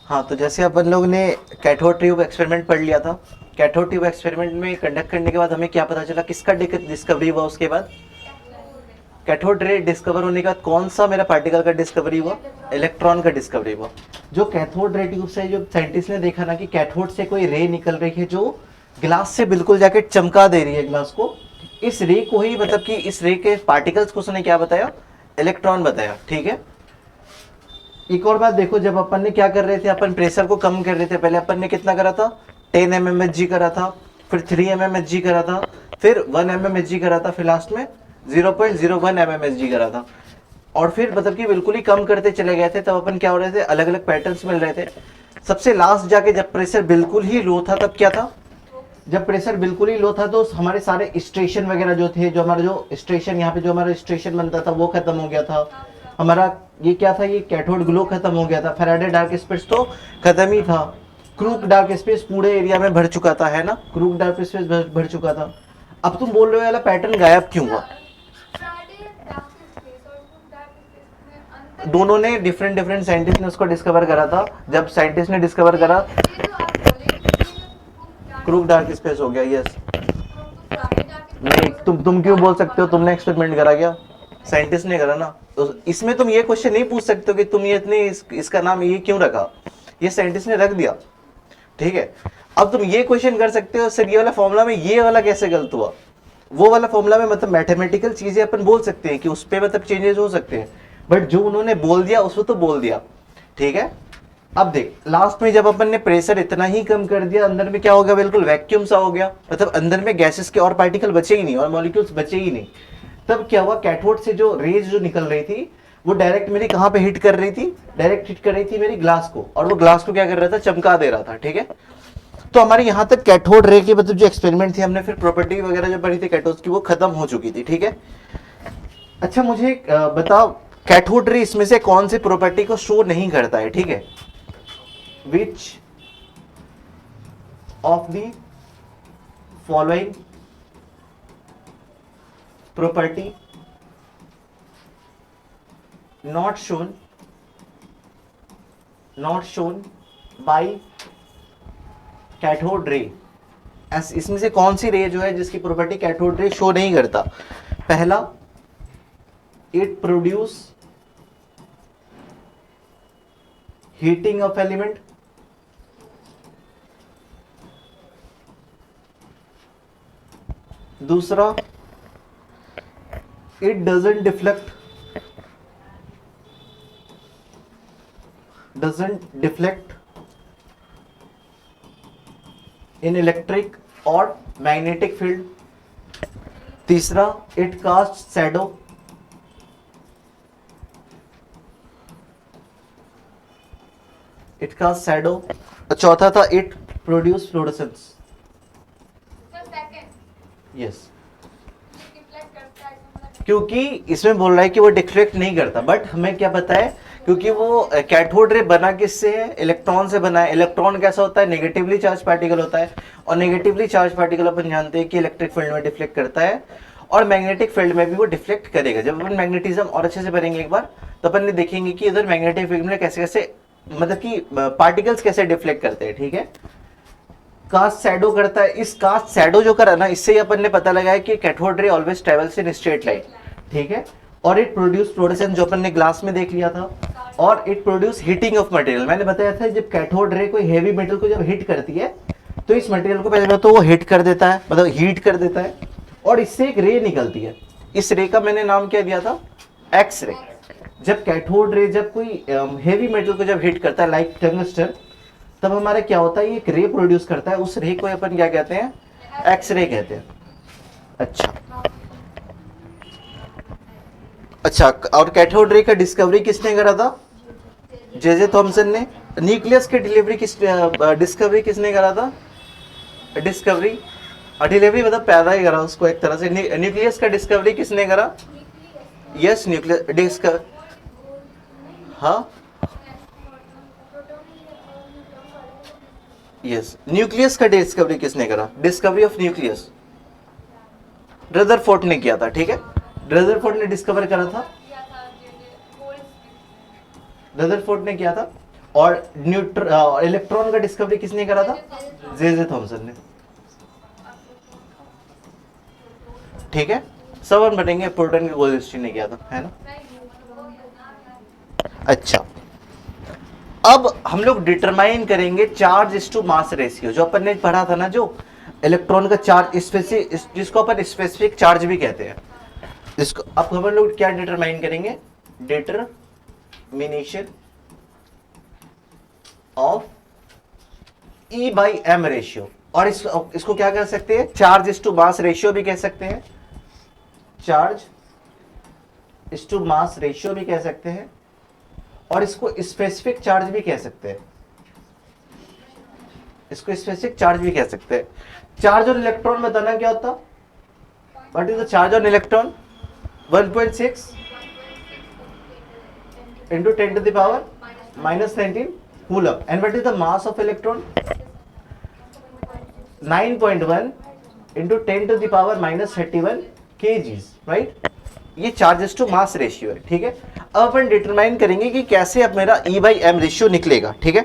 हाँ, तो जैसे अपन लोग ने कैथोड ट्यूब एक्सपेरिमेंट पढ़ लिया था। कैथोड ट्यूब एक्सपेरिमेंट में कंडक्ट करने के बाद हमें क्या पता चला, किसका डिस्कवरी हुआ उसके बाद? कैथोड रे डिस्कवर होने के बाद कौन सा मेरा पार्टिकल का डिस्कवरी हुआ? इलेक्ट्रॉन का डिस्कवरी हुआ। जो कैथोड रे ट्यूब से जो साइंटिस्ट ने देखा ना कि कैथोड से कोई रे निकल रही है जो ग्लास से बिल्कुल जाके चमका दे रही है ग्लास को, इस रे को ही, मतलब कि इस रे के पार्टिकल्स को उसने क्या बताया? इलेक्ट्रॉन बताया। ठीक है। एक और बात देखो, जब अपन ने क्या कर रहे थे, अपन प्रेशर को कम कर रहे थे। पहले अपन ने कितना करा था? 10 mmHg करा था, फिर 3 mmHg करा था, फिर 1 mmHg करा था, फिर लास्ट में 0.01 mmHg करा था। और फिर मतलब कि बिल्कुल ही कम करते चले गए थे। तब अपन क्या हो रहे थे, अलग अलग पैटर्न्स मिल रहे थे। सबसे लास्ट जाके जब प्रेशर बिल्कुल ही लो था, तब क्या था? जब प्रेशर बिल्कुल ही लो था तो हमारे सारे स्टेशन वगैरह जो थे, जो हमारा जो स्टेशन, यहाँ पे जो हमारा स्टेशन बनता था वो खत्म हो गया था। हमारा ये क्या था, ये कैथोड ग्लो खत्म हो गया था। फैराडे डार्क स्पेस तो खत्म ही था। क्रूक डार्क स्पेस पूरे एरिया में भर चुका था, है ना? क्रूक डार्क स्पेस भर चुका था। अब तुम बोल रहे हो वाला पैटर्न गायब क्यों हुआ? दोनों ने डिफरेंट डिफरेंट साइंटिस्ट ने उसको डिस्कवर करा था। जब साइंटिस्ट ने डिस्कवर करा, क्रूक डार्क स्पेस हो गया। यस। नहीं, तुम क्यों बोल सकते हो? तुमने एक्सपेरिमेंट करा क्या? साइंटिस्ट ने करा ना। तो इसमें तुम ये क्वेश्चन नहीं पूछ सकते हो कि तुम ये इतनी इसका नाम ये क्यों रखा। ये साइंटिस्ट ने रख दिया। ठीक है। अब तुम ये क्वेश्चन कर सकते हो, सर ये वाला फॉर्मूला में ये वाला कैसे गलत हुआ? वो वाला फॉर्मूला में मतलब मैथमेटिकल चीजें अपन बोल सकते हैं कि उस पर मतलब चेंजेस हो सकते हैं, बट जो उन्होंने बोल दिया उसको तो बोल दिया। ठीक है। अब देख, लास्ट में जब अपन ने प्रेशर इतना ही कम कर दिया, अंदर में क्या हो गया? बिल्कुल वैक्यूम सा हो गया। मतलब अंदर में गैसेस के और पार्टिकल बचे ही नहीं, और मॉलिक्यूल्स बचे ही नहीं। तब क्या हुआ, कैथोड से जो रेज जो निकल रही थी वो डायरेक्ट मेरी कहां पे हिट कर रही थी? डायरेक्ट हिट कर रही थी मेरी ग्लास को, और वो ग्लास को क्या कर रहा था? चमका दे रहा था। ठीक है। तो हमारे यहां तक कैथोड रे की मतलब जो एक्सपेरिमेंट थी, हमने फिर प्रॉपर्टी वगैरह जो पढ़ी थी कैथोड की, वो खत्म हो चुकी थी। ठीक है। अच्छा, मुझे बताओ, कैथोड रे इसमें से कौन सी प्रॉपर्टी को शो नहीं करता है? ठीक है। विच of the following property not shown by cathode ray. इसमें से कौन सी रे जो है जिसकी प्रॉपर्टी कैथोड रे शो नहीं करता? पहला, it produce heating of element. दूसरा, it doesn't deflect in electric or magnetic field। तीसरा, it casts shadow। चौथा था, it produce fluorescence। यस। क्योंकि इसमें बोल रहा है कि वो डिफ्लेक्ट नहीं करता, बट हमें क्या पता है, क्योंकि वो कैथोड रे बना किससे है? इलेक्ट्रॉन से बना है। इलेक्ट्रॉन कैसा होता है? नेगेटिवली चार्ज पार्टिकल होता है, और नेगेटिवली चार्ज पार्टिकल अपन जानते हैं कि इलेक्ट्रिक फील्ड में डिफ्लेक्ट करता है, और मैग्नेटिक फील्ड में भी वो डिफ्लेक्ट करेगा। जब अपन मैग्नेटिज्म और अच्छे से पढ़ेंगे एक बार, तो अपन ने देखेंगे कि इधर मैग्नेटिक फील्ड में कैसे कैसे मतलब कि पार्टिकल्स कैसे डिफ्लेक्ट करते हैं। ठीक है। कास्ट शैडो करता है। इस कास्ट शैडो जो करा ना, इससे ही अपन ने पता लगाया कि cathode ray always travels in straight line. ठीक है। और इट प्रोड्यूस फ्लोरेसेंस, जो अपन ने ग्लास में देख लिया था। और it produce heating of material. मैंने बताया था जब कैथोड रे कोई हेवी मेटल को जब हिट करती है, तो इस मटेरियल को पहले तो वो हिट कर देता है, मतलब हीट कर देता है, और इससे एक रे निकलती है। इस रे का मैंने नाम क्या दिया था? X ray. जब कैथोड रे जब कोई हेवी मेटल को जब हिट करता है, लाइक टंगस्टन, तब हमारा क्या होता है? ये एक रे प्रोड्यूस करता है। उस रे को अपन क्या कहते हैं? एक्स रे कहते हैं। अच्छा, और कैथोड रे का डिस्कवरी किसने करा था? जे थॉमसन ने। न्यूक्लियस की डिस्कवरी किसने करा था? डिलीवरी मतलब पैदा ही करा उसको एक तरह से। न्यूक्लियस का डिस्कवरी किसने करा? Yes, nucleus discover. हाँ, यस। न्यूक्लियस का डिस्कवरी किसने करा? डिस्कवरी ऑफ न्यूक्लियस रदरफोर्ड ने किया था। ठीक है। रदरफोर्ड ने डिस्कवर करा था, रदरफोर्ड ने किया था। और इलेक्ट्रॉन का डिस्कवरी किसने करा था? जे थॉमसन ने। ठीक है, सब हम बनेंगे प्रोटॉन के गोल्ड ने किया था, है ना। अच्छा, अब हम लोग डिटरमाइन करेंगे चार्ज टू मास रेशियो, जो अपन ने पढ़ा था ना, जो इलेक्ट्रॉन का चार्ज स्पेसिफिक, जिसको अपन स्पेसिफिक चार्ज भी कहते हैं, जिसको अब हम लोग क्या डिटरमाइन करेंगे? Determination of E by M ratio, और इसको क्या कह सकते हैं? चार्ज टू मास रेशियो भी कह सकते हैं, चार्ज टू मास रेशियो भी कह सकते हैं, और इसको स्पेसिफिक चार्ज भी कह सकते हैं, इसको स्पेसिफिक चार्ज भी कह सकते हैं। चार्ज ऑन इलेक्ट्रॉन बताना क्या होता? What is the charge on electron? 1.6 into 10 to the power minus 19 coulomb. And what is the mass of electron? 9.1 into 10 to the power minus 31 kgs, right? ये charges to mass ratio है, ठीक है। अब अपन determine करेंगे कि कैसे अब मेरा E बाई एम रेशियो निकलेगा, ठीक है।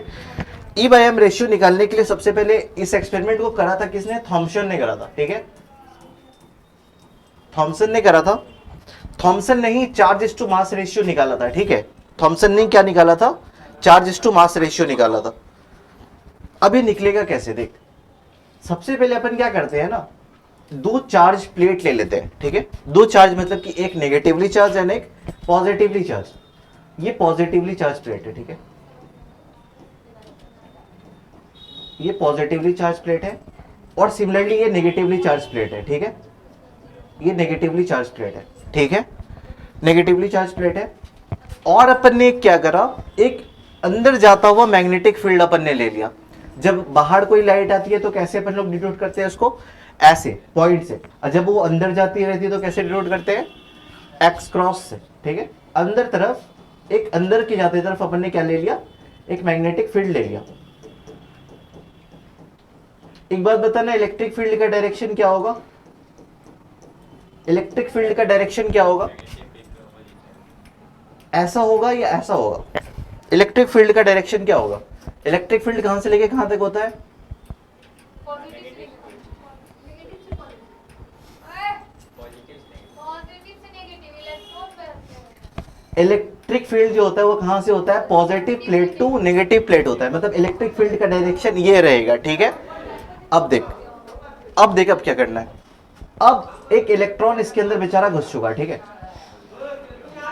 E बाई एम रेशियो निकालने के लिए सबसे पहले इस एक्सपेरिमेंट को करा था किसने? थॉमसन ने करा था, ठीक है। थॉमसन ने करा था। थॉमसन ने ही चार्ज टू मास रेशियो निकाला था, ठीक है। थॉमसन ने क्या निकाला था? चार्ज टू मास रेशियो निकाला था। अब ये निकलेगा कैसे? देख, सबसे पहले अपन क्या करते हैं ना, दो चार्ज प्लेट ले लेते हैं, ठीक है। दो चार्ज मतलब कि एक नेगेटिवली चार्ज एंड एक पॉजिटिवली चार्ज। ये पॉजिटिवली चार्ज प्लेट है, ठीक है। ये पॉजिटिवली चार्ज प्लेट है, और सिमिलरली ये नेगेटिवली चार्ज प्लेट है, ठीक है। ये नेगेटिवली चार्ज प्लेट है, ठीक है, नेगेटिवली चार्ज प्लेट है। और अपन ने क्या करा, एक अंदर जाता हुआ मैग्नेटिक फील्ड अपन ने ले लिया। जब बाहर कोई लाइट आती है तो कैसे अपन लोग डिनोट करते हैं उसको? ऐसे पॉइंट से। और जब वो अंदर जाती रहती है तो कैसे डिनोट करते हैं? एक्स क्रॉस से, ठीक है। अंदर तरफ, एक अंदर की जाती तरफ अपन ने क्या ले लिया? एक मैग्नेटिक फील्ड ले लिया। एक बात बताना, इलेक्ट्रिक फील्ड का डायरेक्शन क्या होगा? इलेक्ट्रिक फील्ड का डायरेक्शन क्या होगा? ऐसा होगा या ऐसा होगा? इलेक्ट्रिक फील्ड का डायरेक्शन क्या होगा? इलेक्ट्रिक फील्ड कहां से लेके कहां तक होता है? इलेक्ट्रिक फील्ड जो होता है वो कहां से होता है? Positive plate to negative plate होता है। मतलब इलेक्ट्रिक फील्ड का डायरेक्शन ये रहेगा, ठीक है। अब देख अब क्या करना है। अब एक इलेक्ट्रॉन इसके अंदर बेचारा घुस चुका, ठीक है।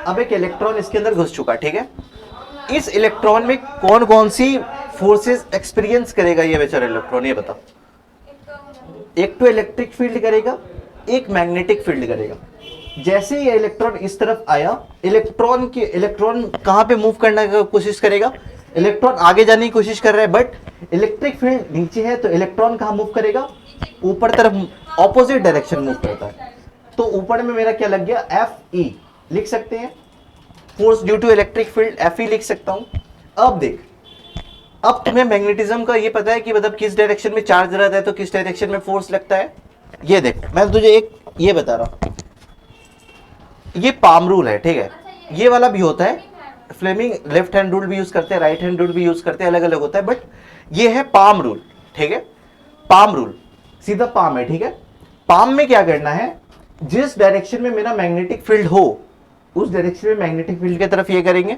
अब एक इलेक्ट्रॉन इसके अंदर घुस चुका, ठीक है। इस इलेक्ट्रॉन में कौन कौन सी फोर्सेस एक्सपीरियंस करेगा ये बेचारा इलेक्ट्रॉन? ये बता। एक तो इलेक्ट्रिक फील्ड करेगा, एक मैग्नेटिक फील्ड करेगा। जैसे ये इलेक्ट्रॉन इस तरफ आया, इलेक्ट्रॉन कहां पे मूव करने की कोशिश करेगा? इलेक्ट्रॉन आगे जाने की कोशिश कर रहा है, बट इलेक्ट्रिक फील्ड नीचे है, तो इलेक्ट्रॉन कहां मूव करेगा? ऊपर तरफ, ऑपोजिट डायरेक्शन मूव करता है। तो ऊपर में मेरा क्या लग गया? Fe लिख सकते हैं, force due to electric field, Fe लिख सकता हूं। अब देख, अब तुम्हें मैग्नेटिज्म का ये पता है कि मतलब किस डायरेक्शन में चार्ज रहता है तो किस डायरेक्शन में फोर्स लगता है। ये देख, मैं तुझे एक ये बता रहा हूं, ये पाम रूल है, ठीक है। ये वाला भी होता है, फ्लेमिंग लेफ्ट हैंड रूल भी यूज करते हैं, राइट हैंड रूल भी यूज करते हैं, अलग अलग होता है, बट ये है पाम रूल, ठीक है। पाम रूल सीधा पाम है, ठीक है। पाम में क्या करना है, जिस डायरेक्शन में मेरा मैग्नेटिक फील्ड हो उस डायरेक्शन में मैग्नेटिक फील्ड की तरफ ये करेंगे,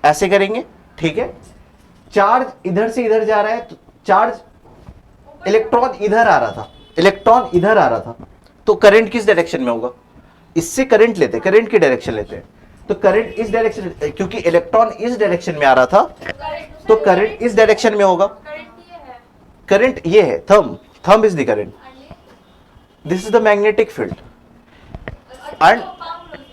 ऐसे करेंगे, ठीक है। चार्ज इधर से इधर जा रहा है, तो चार्ज, इलेक्ट्रॉन इधर आ रहा था, इलेक्ट्रॉन इधर आ रहा था, तो करंट किस डायरेक्शन में होगा? इससे करंट लेते, करंट की डायरेक्शन लेते हैं, तो करंट इस डायरेक्शन, क्योंकि इलेक्ट्रॉन इस डायरेक्शन में आ रहा था तो करंट इस डायरेक्शन में होगा। करंट ये है, thumb is the current, this is the magnetic field and,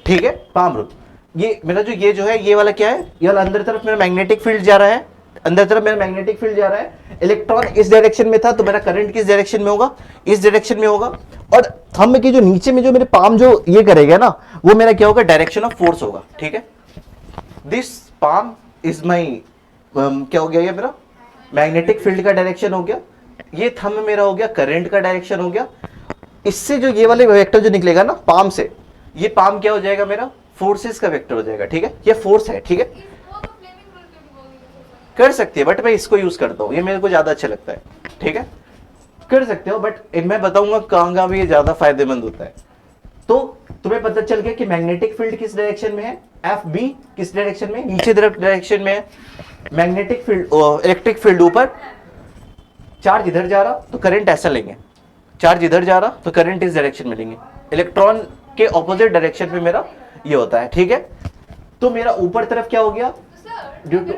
ठीक है, पाम रूल। ये मेरा जो है ये वाला क्या है? ये वाला अंदर तरफ मेरा मैग्नेटिक फील्ड जा रहा है, अंदर तरफ मेरा मैग्नेटिक फील्ड जा रहा है। इलेक्ट्रॉन इस डायरेक्शन में था तो मेरा करंट किस डायरेक्शन में होगा? इस डायरेक्शन में होगा। और थंब के जो नीचे में जो मेरे पाम जो ये करेगा ना, वो मेरा क्या होगा? डायरेक्शन ऑफ फोर्स होगा, ठीक है। दिस पाम इज माई, क्या हो गया ये मेरा? मैग्नेटिक फील्ड का डायरेक्शन हो गया। ये थंब मेरा हो गया करंट का डायरेक्शन हो गया। इससे जो ये वाले वेक्टर जो निकलेगा ना पाम से, ये पाम क्या हो जाएगा? मेरा फोर्सेस का वेक्टर हो जाएगा, ठीक है। ये फोर्स है, ठीक है। कर सकती है, बट मैं इसको यूज करता हूँ, ये मेरे को ज्यादा अच्छा लगता है, ठीक है, कर सकते हो, बट मैं बताऊंगा कहाँ भी ये ज्यादा फायदेमंद होता है। तो तुम्हें पता चल गया कि मैग्नेटिक फील्ड किस डायरेक्शन में है, एफ बी किस डायरेक्शन में, नीचे तरफ डायरेक्शन में है, मैग्नेटिक फील्ड इलेक्ट्रिक फील्ड ऊपर, चार्ज इधर जा रहा तो करंट ऐसा लेंगे, चार्ज इधर जा रहा तो करंट इस डायरेक्शन में लेंगे, इलेक्ट्रॉन के ऑपोजिट डायरेक्शन में मेरा ये होता है, ठीक है। तो मेरा ऊपर तरफ क्या हो गया, ड्यू टू,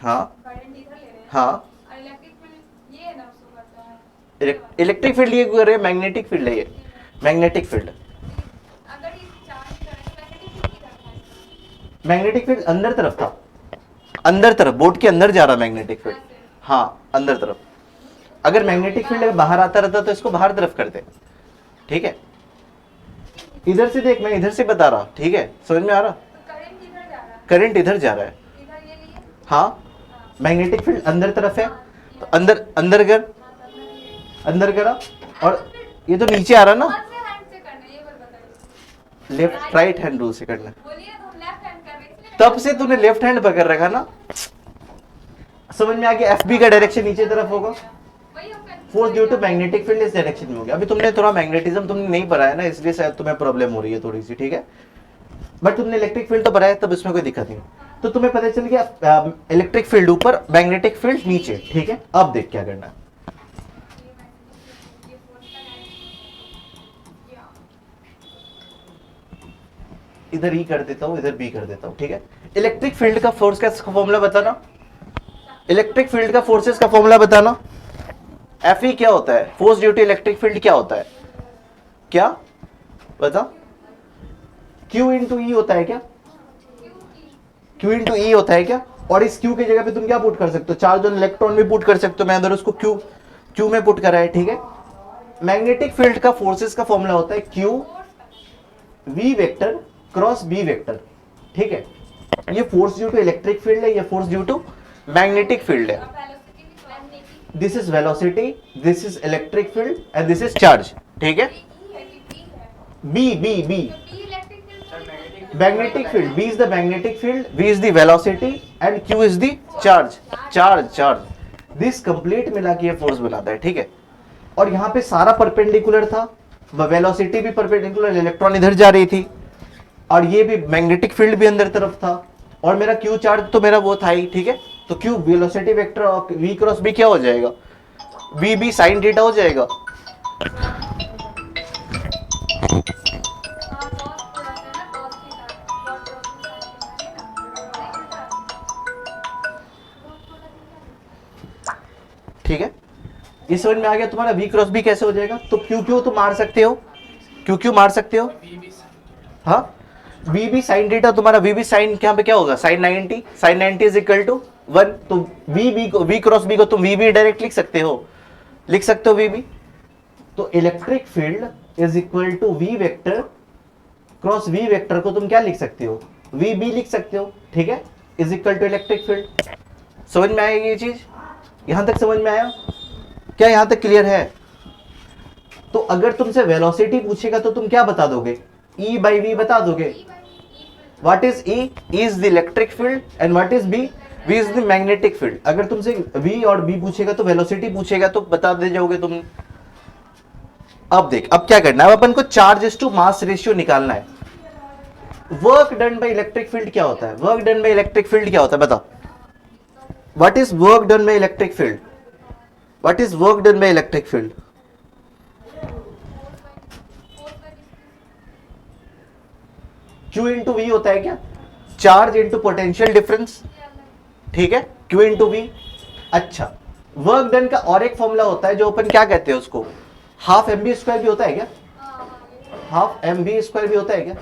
हाँ हाँ, इलेक्ट्रिक फील्ड ये कर रहे हैं, मैग्नेटिक फील्ड है ये, मैग्नेटिक फील्ड, मैग्नेटिक फील्ड अंदर तरफ था, अंदर तरफ बोर्ड के अंदर जा रहा मैग्नेटिक फील्ड, हाँ अंदर तरफ। अगर मैग्नेटिक फील्ड बाहर आता रहता तो इसको बाहर तरफ करते, ठीक है। इधर से देख, मैं इधर से बता रहा, ठीक है, समझ में आ रहा, करंट इधर जा रहा है, हाँ, मैग्नेटिक फील्ड अंदर तरफ है तो अंदर अंदर कर, अंदर करा, और ये तो नीचे आ रहा ना, लेफ्ट राइट हैंड रूल से करना, तब से तूने लेफ्ट हैंड पकड़ रखा ना, समझ में आ गया। एफ बी का डायरेक्शन नीचे तरफ होगा, force due to magnetic field इस डायरेक्शन में हो गया। अभी तुमने थोड़ा मैग्नेटिज्म तुमने नहीं पढ़ा है ना, इसलिए शायद तुम्हें प्रॉब्लम हो रही है थोड़ी सी, ठीक है, बट तुमने इलेक्ट्रिक फील्ड तो पढ़ा है, तब इसमें कोई दिक्कत नहीं। तो तुम्हें पता चल गया इलेक्ट्रिक फील्ड ऊपर, मैग्नेटिक फील्ड नीचे, ठीक है। अब देख क्या करना है, इधर ई कर देता हूं, इधर बी कर देता हूं, ठीक है। इलेक्ट्रिक फील्ड का फोर्स का फॉर्मूला बताना, इलेक्ट्रिक फील्ड का फोर्सेस का फॉर्मूला बताना। एफ ई क्या होता है, force due to electric field क्या होता है, क्या बता, क्यू इंटू ई होता है क्या, क्यू इंटू ई होता है क्या, और इस क्यू की जगह पे तुम क्या पुट कर सकते हो, चार्ज और इलेक्ट्रॉन भी पुट कर सकते हो, मैं अंदर उसको क्यू में पुट करा है, ठीक है। मैग्नेटिक फील्ड का फोर्सेस का फॉर्मूला होता है Q V vector cross B vector, ठीक है। ये force due to electric field है, ये force due to magnetic field है। This is velocity, this is electric field and this is charge, ठीक है। B B B magnetic field, B is the magnetic field, V is the velocity and Q is the charge, charge this complete मिला के ये force बनाता है, ठीक है। और यहाँ पे सारा परपेंडिकुलर था, वेलोसिटी भी परपेंडिकुलर, इलेक्ट्रॉन इधर जा रही थी, और ये भी मैग्नेटिक फील्ड भी अंदर तरफ था, और मेरा क्यू चार्ज तो मेरा वो था ही, ठीक है। तो क्यू वेलोसिटी वेक्टर और वी क्रॉस बी क्या हो जाएगा, वी बी साइन थीटा हो जाएगा। ठीक है, ये समझ में आ गया तुम्हारा। वी क्रॉस बी कैसे हो जाएगा, तो क्यू क्यू तो मार सकते हो, क्यू क्यू मार सकते हो, हाँ। वी बी साइन थीटा तुम्हारा, वी बी साइन यहाँ पे क्या होगा, sine 90, sine 90 is equal to 1, तो वी बी को, वी क्रॉस बी को तुम वी बी डायरेक्ट लिख सकते हो, लिख सकते हो वी बी। तो electric field is equal to V vector cross V vector को तुम क्या लिख सकते हो, वी बी लिख सकते हो, ठीक है, is equal to electric field. समझ में आएगी ये चीज, यहां तक समझ में आया क्या, यहां तक क्लियर है। तो अगर तुमसे वेलोसिटी पूछेगा तो तुम क्या बता दोगे, E by V बता दोगे। What is E? E is the electric field and what is B? V is the magnetic field। अगर तुमसे V और B पूछेगा तो वेलोसिटी पूछेगा तो बता दे जाओगे तुम। अब देख, अब क्या करना है, अब अपन को चार्ज टू मास रेशियो निकालना है। Work done by electric field क्या होता है, work done by electric field क्या होता है बताओ। What is work done by electric field? What is work done by electric field? Q into V होता है क्या, चार्ज इंटू पोटेंशियल डिफरेंस, ठीक है, Q इंटू वी। अच्छा, वर्क डन का और एक फॉर्मूला होता है जो अपन क्या कहते हैं उसको, हाफ एम बी स्क्वायर भी होता है क्या, हाफ एम बी स्क्वायर भी होता है क्या।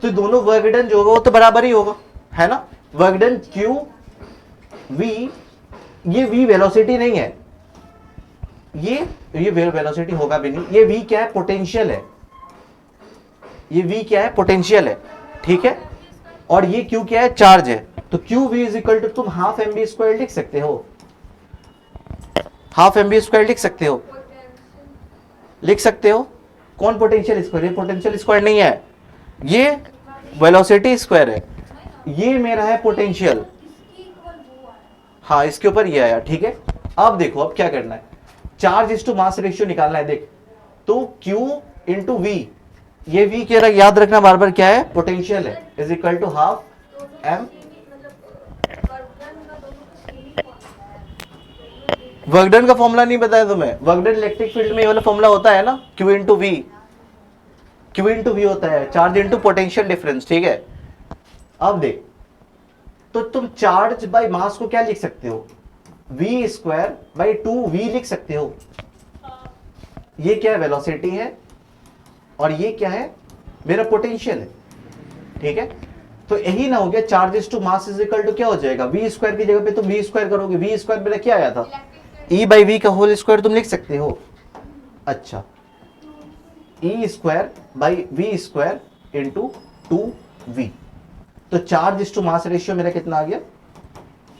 तो दोनों वर्क डन जो होगा वो तो बराबर ही होगा, है ना। वर्क डन Q V, ये V वेलोसिटी नहीं है, ये वेलोसिटी होगा भी नहीं, ये V क्या है, पोटेंशियल है, ये V क्या है, पोटेंशियल है, ठीक है। और ये Q क्या है, चार्ज है। तो Q V is equal to तुम हाफ एम बी स्क्वायर लिख सकते हो, हाफ एम बी स्क्वायर लिख सकते हो, लिख सकते हो। कौन पोटेंशियल स्क्वायर, ये पोटेंशियल स्क्वायर नहीं है, ये वेलोसिटी स्क्वायर है, ये मेरा है पोटेंशियल, हाँ इसके ऊपर ये आया, ठीक है। अब देखो अब क्या करना है, charge is to mass ratio निकालना है। देख तो Q इंटू वी, ये V के याद रखना बार बार क्या है, पोटेंशियल है, is equal to half m। Work done का फॉर्मूला नहीं बताया तुम्हें, वर्कडन इलेक्ट्रिक फील्ड में ये वाला फॉर्मूला होता है ना, Q into V, Q into V होता है चार्ज इंटू पोटेंशियल डिफरेंस, ठीक है। अब देख तो तुम चार्ज बाय मास को क्या लिख सकते हो, v स्क्वायर बाई 2v लिख सकते हो। ये क्या है, वेलोसिटी है, और ये क्या है, मेरा पोटेंशियल है, ठीक है। तो यही ना हो गया, charges to mass is equal to क्या हो जाएगा, v स्क्वायर की जगह पे तुम v स्क्वायर करोगे, v स्क्वायर मेरा क्या आया था, e बाई वी का होल स्क्वायर तुम लिख सकते हो। अच्छा, e square by V square into 2v, तो चार्ज टू मास रेशियो मेरा कितना आ गया,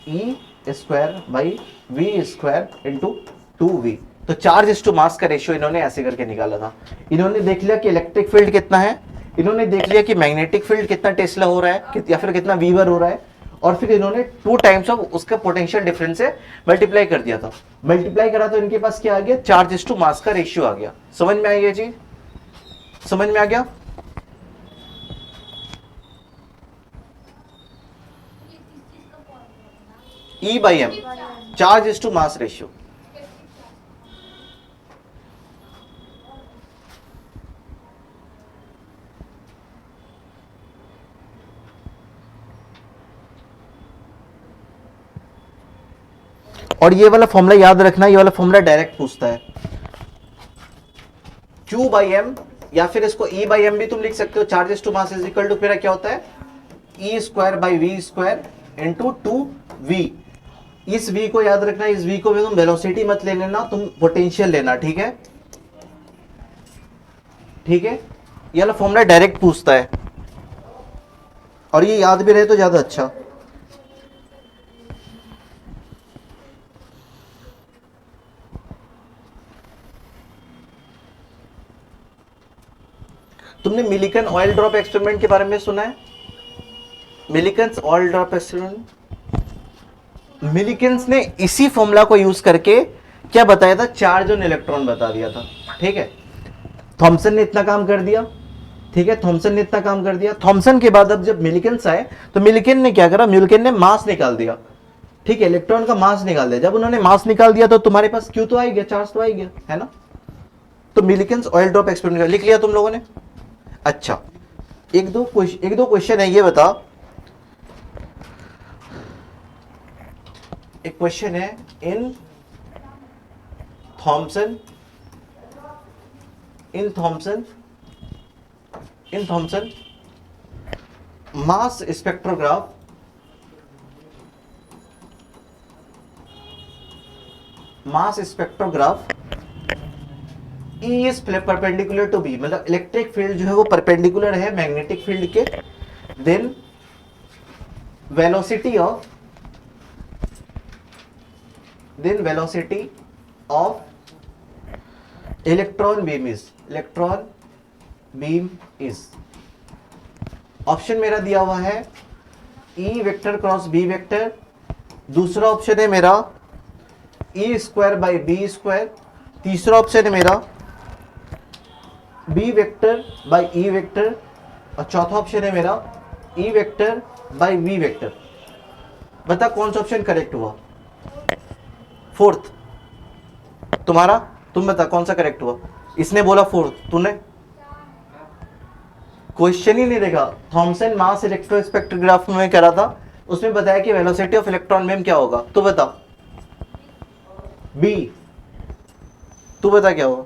e square by V square into 2v। तो चार्ज टू मास का रेशियो इन्होंने ऐसे करके निकाला था। इन्होंने देख लिया कि इलेक्ट्रिक फील्ड कितना है, इन्होंने देख लिया कि मैग्नेटिक फील्ड कितना टेस्ला हो रहा है या फिर कितना वीवर हो रहा है, और फिर इन्होंने 2 टाइम्स ऑफ उसका पोटेंशियल डिफरेंस से मल्टीप्लाई कर दिया था। मल्टीप्लाई करा तो इनके पास क्या आ गया, चार्ज टू मास का रेशियो आ गया। समझ में आ गया जी, समझ में आ गया। E by M, charge to mass ratio. और ये वाला फॉर्मूला याद रखना, ये वाला फॉर्मूला डायरेक्ट पूछता है, Q बाई एम या फिर इसको E बाई एम भी तुम लिख सकते हो। Charges to mass is equal to फिर क्या होता है, E square by V square into 2v। इस v को याद रखना, इस v को भी तुम वेलोसिटी मत ले लेना, तुम पोटेंशियल लेना, ठीक है, ठीक है। ये वाला फॉर्मूला डायरेक्ट पूछता है, और ये याद भी रहे तो ज्यादा अच्छा। तुमने मिलिकन ऑयल ड्रॉप एक्सपेरिमेंट के बारे में सुना है, Millikan's oil drop experiment. Millikan's ने इसी फॉर्मूला को यूज करके क्या बताया था, चार्ज और इलेक्ट्रॉन बता दिया था, ठीक है। थॉमसन ने इतना काम कर दिया, ठीक है, थॉमसन ने इतना काम कर दिया। थॉमसन के बाद अब जब मिलिकन्स आए तो मिलिकन ने क्या करा, मिलिकन ने मास निकाल दिया, ठीक है, इलेक्ट्रॉन का मास निकाल दिया। जब उन्होंने मास निकाल दिया तो तुम्हारे पास क्यू तो आ गया, चार्ज तो आ गया, है ना। तो मिलिकन्स ऑयल ड्रॉप एक्सपेरिमेंट लिख लिया तुम लोगों ने। अच्छा, एक दो क्वेश्चन है, ये बता, एक क्वेश्चन है, in Thomson mass spectrograph E is perpendicular to B, मतलब इलेक्ट्रिक फील्ड जो है वो परपेंडिकुलर है मैग्नेटिक फील्ड के, then velocity of electron beam is option मेरा दिया हुआ है E vector cross B vector, दूसरा ऑप्शन है मेरा E square by B square, तीसरा ऑप्शन है मेरा B vector by E vector, और चौथा ऑप्शन है मेरा E vector by V vector. बता कौन सा ऑप्शन करेक्ट हुआ, फोर्थ तुम्हारा, तुम बता कौन सा करेक्ट हुआ। इसने बोला फोर्थ, तूने क्वेश्चन ही नहीं देखा। थॉमसन मास इलेक्ट्रोस्पेक्ट्रोग्राफ में करा था, उसमें बताया कि वेलोसिटी ऑफ इलेक्ट्रॉन बीम क्या होगा, तो बता बी, तू बता क्या होगा।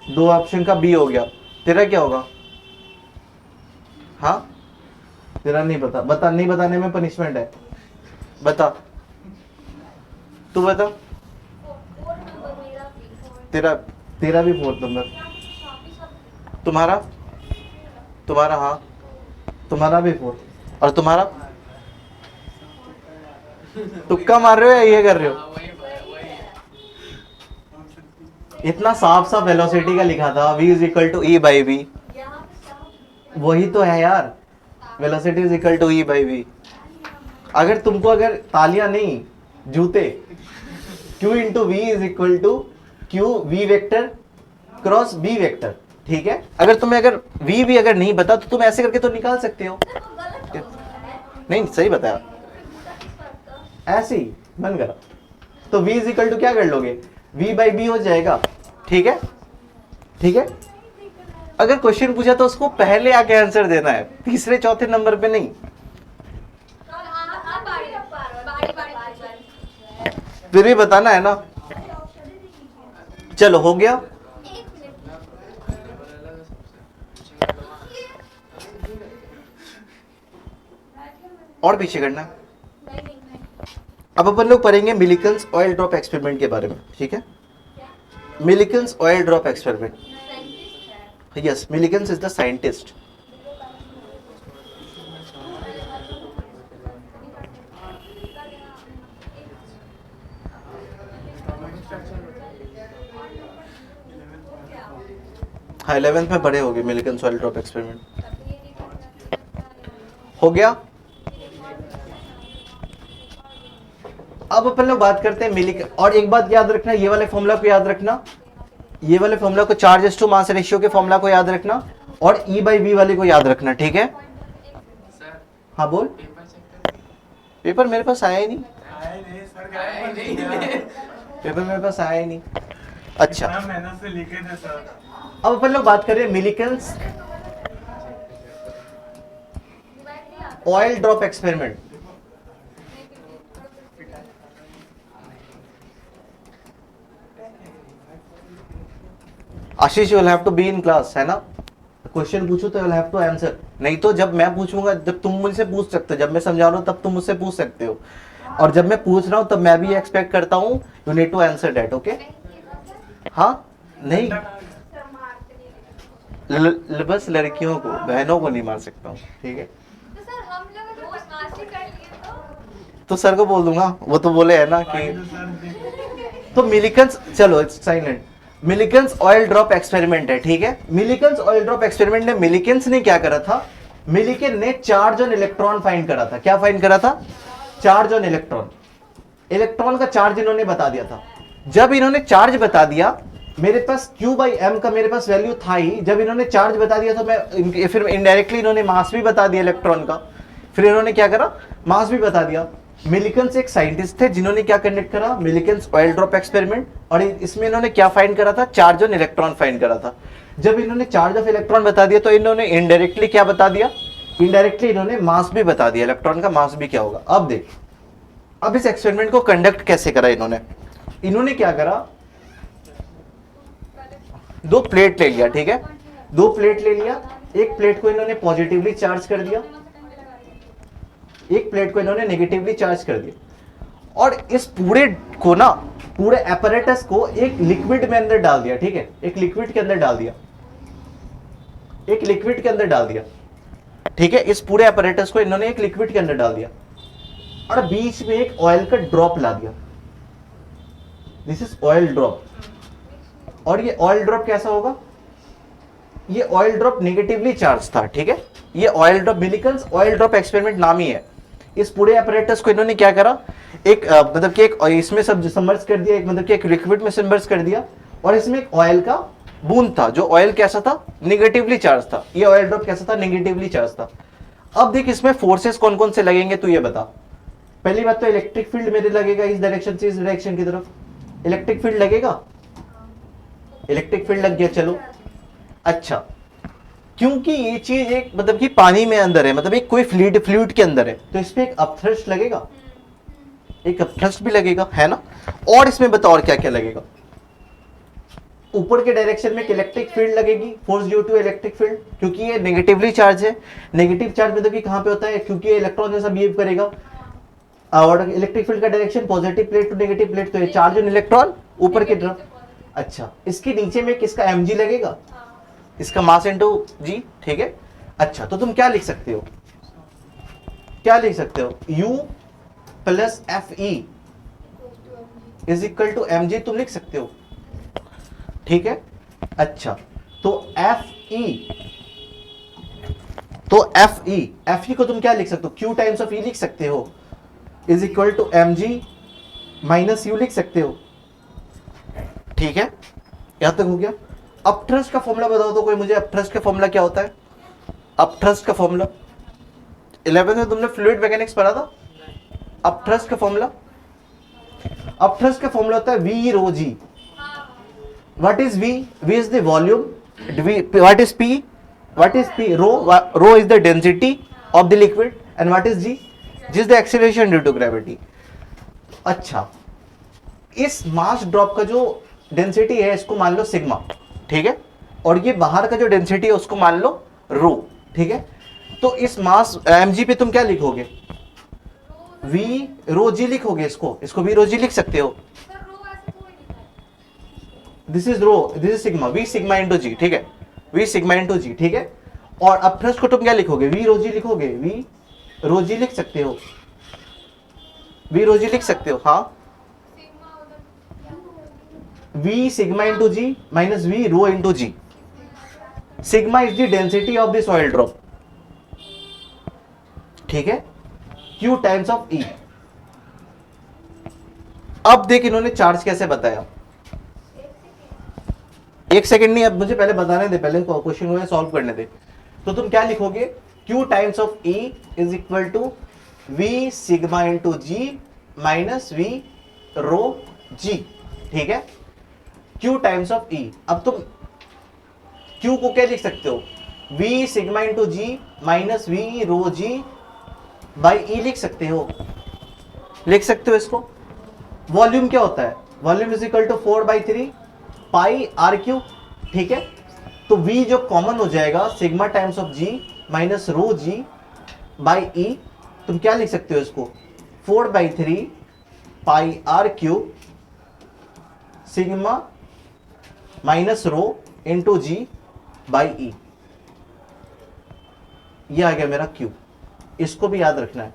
दो ऑप्शन का बी हो गया, तेरा क्या होगा। हाँ तेरा नहीं पता, बता, नहीं बताने में पनिशमेंट है, बता तू बता। तेरा भी फोर्थ नंबर, तुम्हारा हाँ, तुम्हारा भी फोर्थ, और तुम्हारा तुक्का मार रहे हो या ये कर रहे हो। इतना साफ साफ वेलोसिटी का लिखा था, v is equal to E by V, वही तो है यार। Velocity is equal to E by V. अगर तुमको अगर तालियां नहीं, जूते, Q into V is equal to Q V vector cross B vector, ठीक है। अगर तुम्हें अगर v भी अगर नहीं पता तो तुम ऐसे करके तो निकाल सकते हो। नहीं सही बताया, ऐसे ही बन करा तो v इज इक्वल टू क्या कर लोगे, v बाई बी हो जाएगा, ठीक है, ठीक है। अगर क्वेश्चन पूछा तो उसको पहले आके आंसर देना है, तीसरे चौथे नंबर पे नहीं। फिर भी बताना है ना। चलो हो गया। और पीछे करना है। अब अपन लोग पढ़ेंगे मिलिकन्स ऑयल ड्रॉप एक्सपेरिमेंट के बारे में, ठीक है। Millikan's oil drop experiment, yes, Millikan's is the scientist. हाँ 11th में पढ़े होगे मिलिकन्स ऑयल ड्रॉप एक्सपेरिमेंट। हो गया। अब अपन लोग बात करते हैं मिलिकन, और एक बात याद रखना, ये वाले फॉर्मूला को याद रखना, ये वाले फॉर्मूला को, चार्ज टू मास रेशियो के फॉर्मूला को याद रखना, और E बाई वी वाले को याद रखना, ठीक है। हाँ बोल। पेपर मेरे पास आया ही नहीं, पेपर मेरे पास आया ही नहीं। अच्छा मेहनत से लिखे थे सर। अब अपन लोग बात कर रहे हैं Millikan's oil drop experiment. Ashish you will have to be in class, है ना। क्वेश्चन पूछो तो you will have to answer, नहीं तो जब मैं पूछूंगा, जब तुम मुझसे पूछ सकते हो, जब मैं समझा रहा हूं तब तुम मुझसे पूछ सकते हो, और जब मैं पूछ रहा हूं तब मैं भी एक्सपेक्ट करता हूं you need to answer that, okay. हाँ नहीं बस लड़कियों को, बहनों को नहीं मार सकता हूँ, ठीक है। तो सर को बोल दूंगा, वो तो बोले है ना कि, तो मिलिकन्स, चलो it's silent, Millikan's oil drop experiment है, ठीक है। मिलिकन्स ऑयल ड्रॉप एक्सपेरिमेंट में मिलिकन्स ने क्या करा था, मिलिकन ने चार्ज ऑन इलेक्ट्रॉन फाइंड करा था। क्या फाइंड करा था, चार्ज ऑन इलेक्ट्रॉन, इलेक्ट्रॉन का चार्ज इन्होंने बता दिया था। जब इन्होंने चार्ज बता दिया, मेरे पास Q बाई एम का मेरे पास वैल्यू था ही, जब इन्होंने चार्ज बता दिया तो मैं फिर इनडायरेक्टली इन्होंने मास भी बता दिया इलेक्ट्रॉन का, फिर इन्होंने क्या करा, मास भी बता दिया। मिलिकन्स एक साइंटिस्ट थे जिन्होंने क्या कंडक्ट करा, मिलिकन्स ऑयल ड्रॉप एक्सपेरिमेंट, और इसमें इन्होंने क्या फाइंड करा था, चार्ज ऑन इलेक्ट्रॉन फाइंड करा था। जब इन्होंने चार्ज ऑफ इलेक्ट्रॉन बता दिया तो इन्होंने इनडायरेक्टली क्या बता दिया, इनडायरेक्टली इन्होंने मास भी बता दिया, इलेक्ट्रॉन का मास भी क्या होगा। अब देख, अब इस एक्सपेरिमेंट को कंडक्ट कैसे करा इन्होंने क्या करा, दो प्लेट ले लिया, ठीक है, दो प्लेट ले लिया, एक प्लेट को इन्होंने पॉजिटिवली चार्ज कर दिया, एक प्लेट को इन्होंने नेगेटिवली चार्ज कर दिया, और इस पूरे को ना, पूरे एपरेटस को एक लिक्विड में अंदर डाल दिया, ठीक है, एक लिक्विड के अंदर डाल दिया, एक लिक्विड के अंदर डाल दिया, ठीक है। इस पूरे एपरेटस को इन्होंने एक लिक्विड के अंदर डाल दिया, और बीच में एक ऑयल का ड्रॉप ला दिया, दिस इज ऑयल ड्रॉप। और ये ऑयल ड्रॉप कैसा होगा, ये ऑयल ड्रॉप नेगेटिवली चार्ज था, ठीक है। ये oil drop, Millikan's oil drop experiment नाम ही है। इस पूरे अपैरेटस को इन्होंने क्या करा, एक मतलब कि एक इसमें सब सबमर्ज कर दिया, एक मतलब कि एक लिक्विड में सबमर्ज कर दिया, और इसमें एक ऑयल का बूंद था, जो ऑयल कैसा था, नेगेटिवली चार्ज था। ये ऑयल ड्रॉप कैसा था, नेगेटिवली चार्ज था। अब देख इसमें फोर्सेस कौन कौन से लगेंगे, तू ये बता। पहली बात तो इलेक्ट्रिक फील्ड मेरे लगेगा इस डायरेक्शन से इस डायरेक्शन की तरफ, इलेक्ट्रिक फील्ड लगेगा, इलेक्ट्रिक फील्ड लग गया, चलो। अच्छा, क्योंकि ये चीज एक मतलब कि पानी में अंदर है, मतलब एक कोई फ्लूइड के अंदर है, तो इस पे एक अपथ्रस्ट लगेगा, एक अपथ्रस्ट भी लगेगा, है ना। और इसमें बताओ और क्या क्या लगेगा, ऊपर के डायरेक्शन में एक इलेक्ट्रिक फील्ड लगेगी, force due to electric field, क्योंकि ये नेगेटिवली चार्ज है। नेगेटिव चार्ज मतलब कि कहां पे होता है, क्योंकि ये इलेक्ट्रॉन जैसा बिहेव करेगा, और इलेक्ट्रिक फील्ड का direction positive plate to negative plate, तो ये चार्ज ऑन इलेक्ट्रॉन ऊपर की तरफ। अच्छा, इसके नीचे में किसका mg लगेगा, इसका मास इनटू g, ठीक है। अच्छा, तो तुम क्या लिख सकते हो, क्या लिख सकते हो, u plus fe is equal to mg, तुम लिख सकते हो, ठीक है। अच्छा, तो fe तो एफ ई को तुम क्या लिख सकते हो, क्यू टाइम्स ऑफ ई लिख सकते हो, is equal to M G minus U लिख सकते हो। ठीक है, यहां तक हो गया। अपथ्रस्ट का फॉर्मूला बताओ तो कोई मुझे, अपथ्रस्ट का फॉर्मूला क्या होता है? अपथ्रस्ट का फॉर्मूला 11th में तुमने फ्लूइड मैकेनिक्स पढ़ा था। अपथ्रस्ट का फॉर्मूला, अपथ्रस्ट का फॉर्मूला होता है V rho G. What is V? V is the volume, what is P? What is P? Rho is the density of the liquid, and what is G? G is the acceleration due to gravity. अच्छा, इस mass drop का जो density है इसको मान लो sigma, ठीक है, और ये बाहर का जो डेंसिटी है उसको मान लो रो, ठीक है। तो इस मास mg पे तुम क्या लिखोगे? v रो जी लिखोगे, इसको वी रो जी लिख सकते हो। This is rho, this is sigma, V sigma into G, ठीक है, वी सिग्मा इंटू जी, ठीक है। और अपथ्रस्ट को तुम क्या लिखोगे? वी रो जी लिखोगे, वी रो जी लिख सकते हो, वी रो जी लिख सकते हो, हाँ, v sigma into G minus v rho into G. Sigma is the density of this oil drop, ठीक है, q टाइम्स ऑफ e। अब देख इन्होंने चार्ज कैसे बताया, एक सेकंड नहीं, अब मुझे पहले बताने दे, पहले क्वेश्चन हुआ सॉल्व करने दे। तो तुम क्या लिखोगे? q times of e is equal to v sigma into G minus v rho G, ठीक है, q टाइम्स ऑफ e। अब तुम q को क्या लिख सकते हो? v sigma into G minus v rho G by e लिख सकते हो, लिख सकते हो इसको। वॉल्यूम क्या होता है? Volume is equal to 4/3 pi R cube, ठीक है। तो v जो कॉमन हो जाएगा sigma times of g minus rho G by e, तुम क्या लिख सकते हो इसको? 4/3 pi R cube sigma minus rho into G by E. ये आ गया मेरा Q, इसको भी याद रखना है।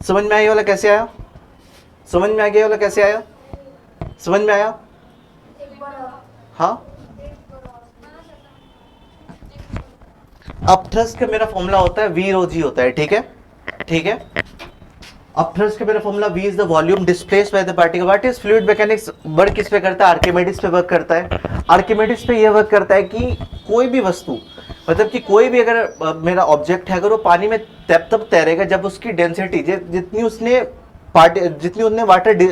समझ में आया वाला कैसे आया? समझ में आ गया वाला कैसे आया? समझ में आया? हाँ, अपथ्रस्ट का मेरा फॉर्मूला होता है वी रो जी होता है, ठीक है, ठीक है। अपथ्रस्ट का मेरा formula v is the volume displaced by the particle. What is fluid mechanics? Work किस पे करता है? आर्किमिडीज पे वर्क करता है। आर्किमिडीज पे यह वर्क करता है कि कोई भी वस्तु, मतलब कि कोई भी अगर मेरा ऑब्जेक्ट है, अगर वो पानी में तब तैरेगा जब उसकी डेंसिटी जितनी उसने वाटर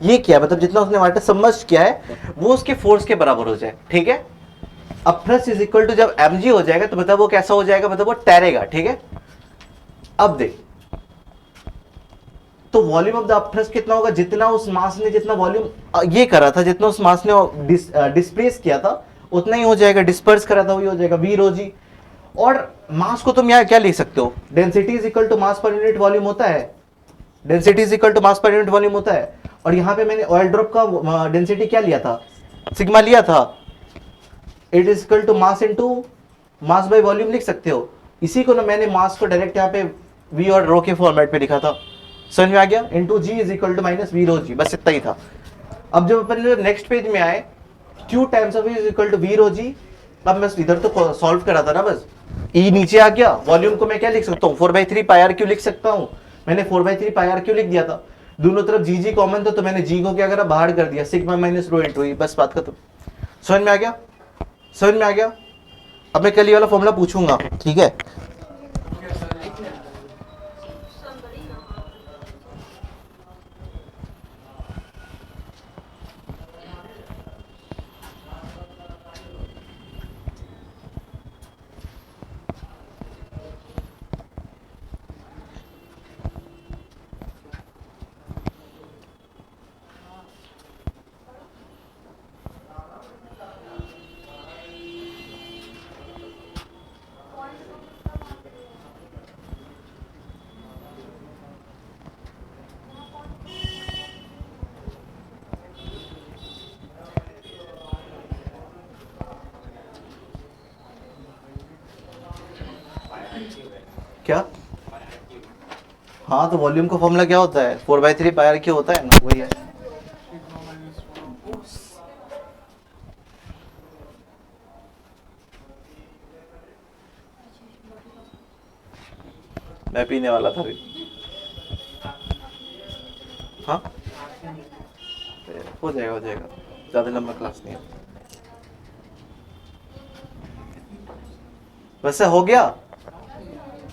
ये किया, मतलब जितना उसने वाटर सबमर्ज किया है वो उसके फोर्स के बराबर हो जाए, ठीक है। अपथ्रस्ट इज इक्वल टू जब mg हो जाएगा तो मतलब वो कैसा हो जाएगा? मतलब वो तैरेगा, ठीक है। अब देख, तो वॉल्यूम ऑफ द अपथ्रस्ट कितना होगा? जितना उस मास ने, जितना वॉल्यूम ये करा था, जितना उस मास ने डिस्प्लेस किया था उतना ही हो जाएगा, डिस्पर्स करा था वही हो जाएगा, वी रो जी। और मास को तुम यहाँ क्या लिख सकते हो? Density is equal to mass per unit volume होता है, density is equal to mass per unit volume होता है। और यहाँ पे मैंने ऑयल ड्रॉप का डेंसिटी क्या लिया था? सिग्मा लिया था। It is equal to mass into mass by volume लिख सकते हो। इसी को ना मैंने मास को डायरेक्ट यहाँ पे वी और रो के फॉर्मेट पे लिखा था, समझ में आ गया? Into G is equal to minus V rho G, बस इतना ही था। अब जब अपन नेक्स्ट पेज में आए, q times of is equal to V rho G. अब मैं इधर तो सॉल्व करा था ना, बस e नीचे आ गया। वॉल्यूम को मैं क्या लिख सकता हूँ? 4/3 पाई आर क्यू लिख सकता हूँ। मैंने 4/3 पाई आर क्यू लिख दिया था, दोनों तरफ जी जी कॉमन था, तो मैंने जी को क्या करा? बाहर कर दिया, सिग्मा माइनस रो इंटू ई, बस बात खत्म। समझ में आ गया? समझ में आ गया? अब मैं कल ये वाला फॉर्मूला पूछूंगा, ठीक है। क्या? हाँ, तो वॉल्यूम का फॉर्मूला क्या होता है? 4/3 पाई आर क्यू होता है ना, वही है। मैं पीने वाला था अभी। हाँ हो जाएगा, हो जाएगा, ज़्यादा लंबा क्लास नहीं है। वैसे हो गया,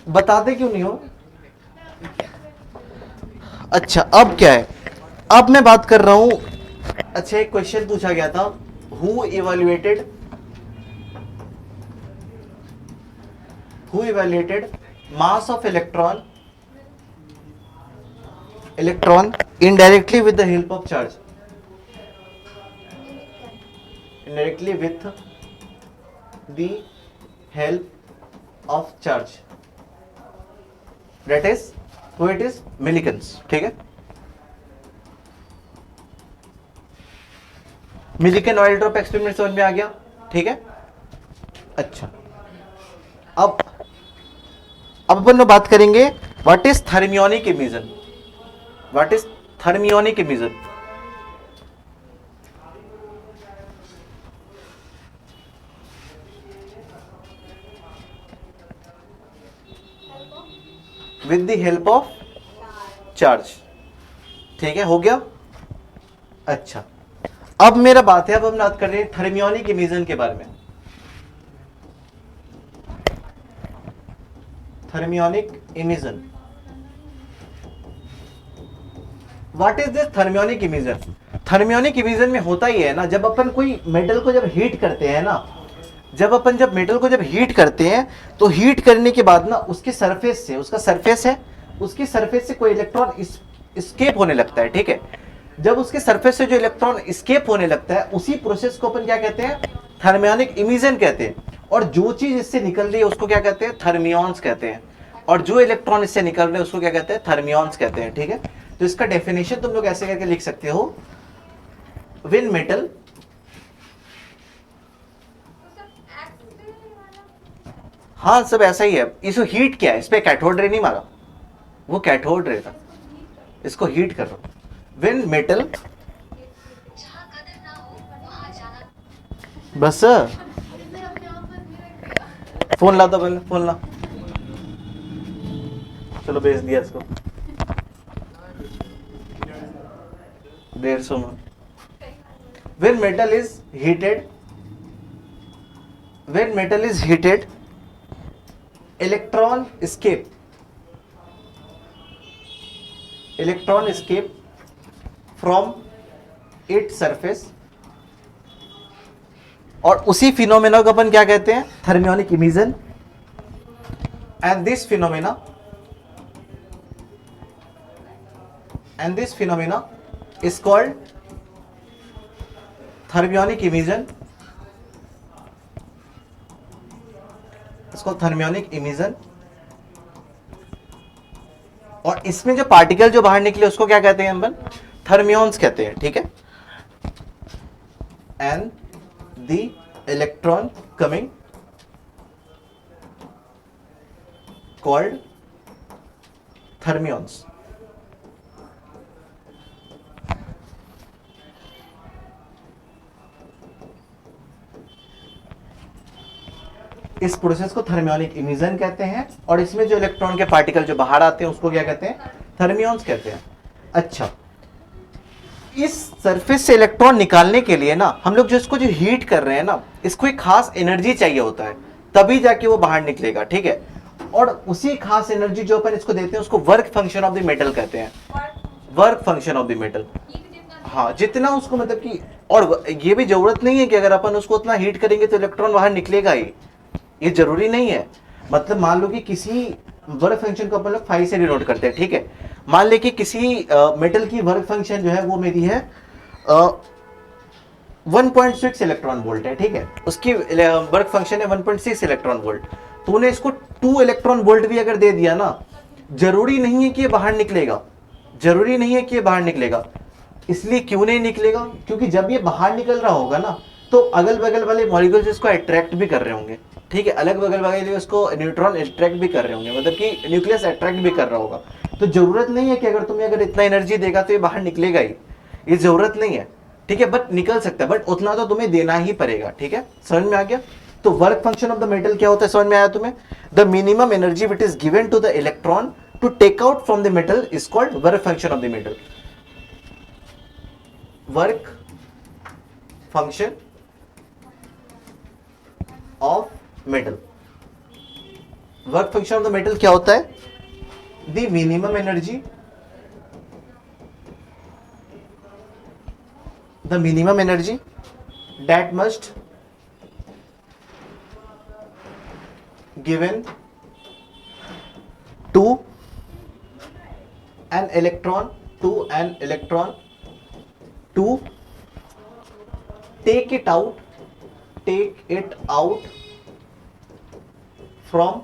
बताते क्यों नहीं हो? अच्छा अब क्या है, अब मैं बात कर रहा हूं। अच्छा एक क्वेश्चन पूछा गया था, who evaluated mass of electron indirectly with the help of charge, indirectly with the help of charge, that is who it is, Millikan's। ठीक है, मिलिकन ऑयल ड्रॉप एक्सपेरिमेंट समझ में आ गया? ठीक है। अच्छा अब अपन लोग बात करेंगे what is thermionic emission. What is thermionic emission? With the help of charge. ठीक है, हो गया। अच्छा अब मेरा बात है, अब हम बात कर रहे हैं थर्मियोनिक इमिशन के बारे में। Thermionic emission, what is this thermionic emission? Thermionic emission में होता ही है ना, जब अपन कोई मेटल को जब हीट करते हैं ना, जब मेटल को जब हीट करते हैं तो हीट करने के बाद ना उसके सरफेस से, उसका सरफेस है, उसके सरफेस से कोई इलेक्ट्रॉन एस्केप होने लगता है। ठीक है, जब उसके सरफेस से जो इलेक्ट्रॉन एस्केप होने लगता है उसी प्रोसेस को अपन क्या कहते हैं? थर्मियोनिक इमिशन कहते हैं। और जो चीज इससे निकल रही है उसको क्या कहते हैं? थर्मियॉन्स कहते हैं। और जो इलेक्ट्रॉन इससे निकल रहे हैं उसको क्या कहते हैं? थर्मियॉन्स कहते हैं। ठीक है, तो इसका डेफिनेशन तुम लोग ऐसे करके लिख सकते हो, व्हेन मेटल हाँ सब ऐसा ही है। इसको हीट किया है, इस पे कैथोड रे नहीं मारा, वो कैथोड रे था, इसको हीट कर रहा हूं। व्हेन मेटल, बस फोन ला दो पहले, फोन ला, चलो भेज दिया इसको 150 में। When metal is heated, electron escape from its surface, और उसी फिनोमेना को अपन क्या कहते हैं? Thermionic emission. And this phenomena is called thermionic emission। इसको थर्मियोनिक इमिशन। और इसमें जो पार्टिकल जो बाहर निकले उसको क्या कहते हैं अपन? थर्मियॉन्स कहते हैं। ठीक है, and the electron coming called thermions. इस प्रोसेस को थर्मियोनिक इमिशन कहते हैं। और इसमें जो इलेक्ट्रॉन के पार्टिकल जो बाहर आते हैं उसको क्या कहते हैं? थर्मियॉन्स कहते हैं। अच्छा, इस सरफेस से इलेक्ट्रॉन निकालने के लिए ना हम लोग जो इसको जो हीट कर रहे हैं ना, इसको एक खास एनर्जी चाहिए होता है, तभी जाके वो बाहर निकलेगा। ठीक है, और उसी खास एनर्जी जो अपन इसको देते हैं उसको work function of the metal कहते हैं। Work function of the metal, हाँ जितना उसको मतलब कि, और ये भी जरूरत नहीं है कि अगर अपन उसको उतना हीट करेंगे तो इलेक्ट्रॉन बाहर निकलेगा ही, ये जरूरी नहीं है। मतलब मान लो कि किसी वर्क फंक्शन को अपन लोग फाई से डिनोट करते हैं। ठीक है, मान ले कि किसी मेटल की वर्क फंक्शन जो है वो मेरी है 1.6 इलेक्ट्रॉन वोल्ट है। ठीक है, उसकी वर्क फंक्शन है 1.6 इलेक्ट्रॉन वोल्ट। तूने इसको 2 इलेक्ट्रॉन वोल्ट भी अगर दे दिया ना, जरूरी नहीं है कि ये बाहर निकलेगा, जरूरी नहीं है कि ये बाहर निकलेगा। इसलिए क्यों नहीं निकलेगा? क्योंकि जब ये बाहर निकल रहा होगा ना तो अगल बगल वाले मॉलिक्यूल्स इसको अट्रैक्ट भी कर रहे होंगे। ठीक है, अलग बगल वाले उसको न्यूट्रॉन अट्रैक्ट भी कर रहे होंगे, मतलब कि न्यूक्लियस अट्रैक्ट भी कर रहा होगा। तो जरूरत नहीं है कि अगर तुम्हें अगर इतना एनर्जी देगा तो ये बाहर निकलेगा ही, ये जरूरत नहीं है। ठीक है, बट निकल सकता है, बट उतना तो तुम्हें देना ही पड़ेगा। ठीक है, समझ में आ गया? तो work function of the metal क्या होता है, समझ में आया तुम्हें? The minimum energy which is given to the electron to take out from the metal is called work function of the metal. Work function of metal. Work function of the metal क्या होता है? The minimum energy, the minimum energy that must given to an electron to take it out from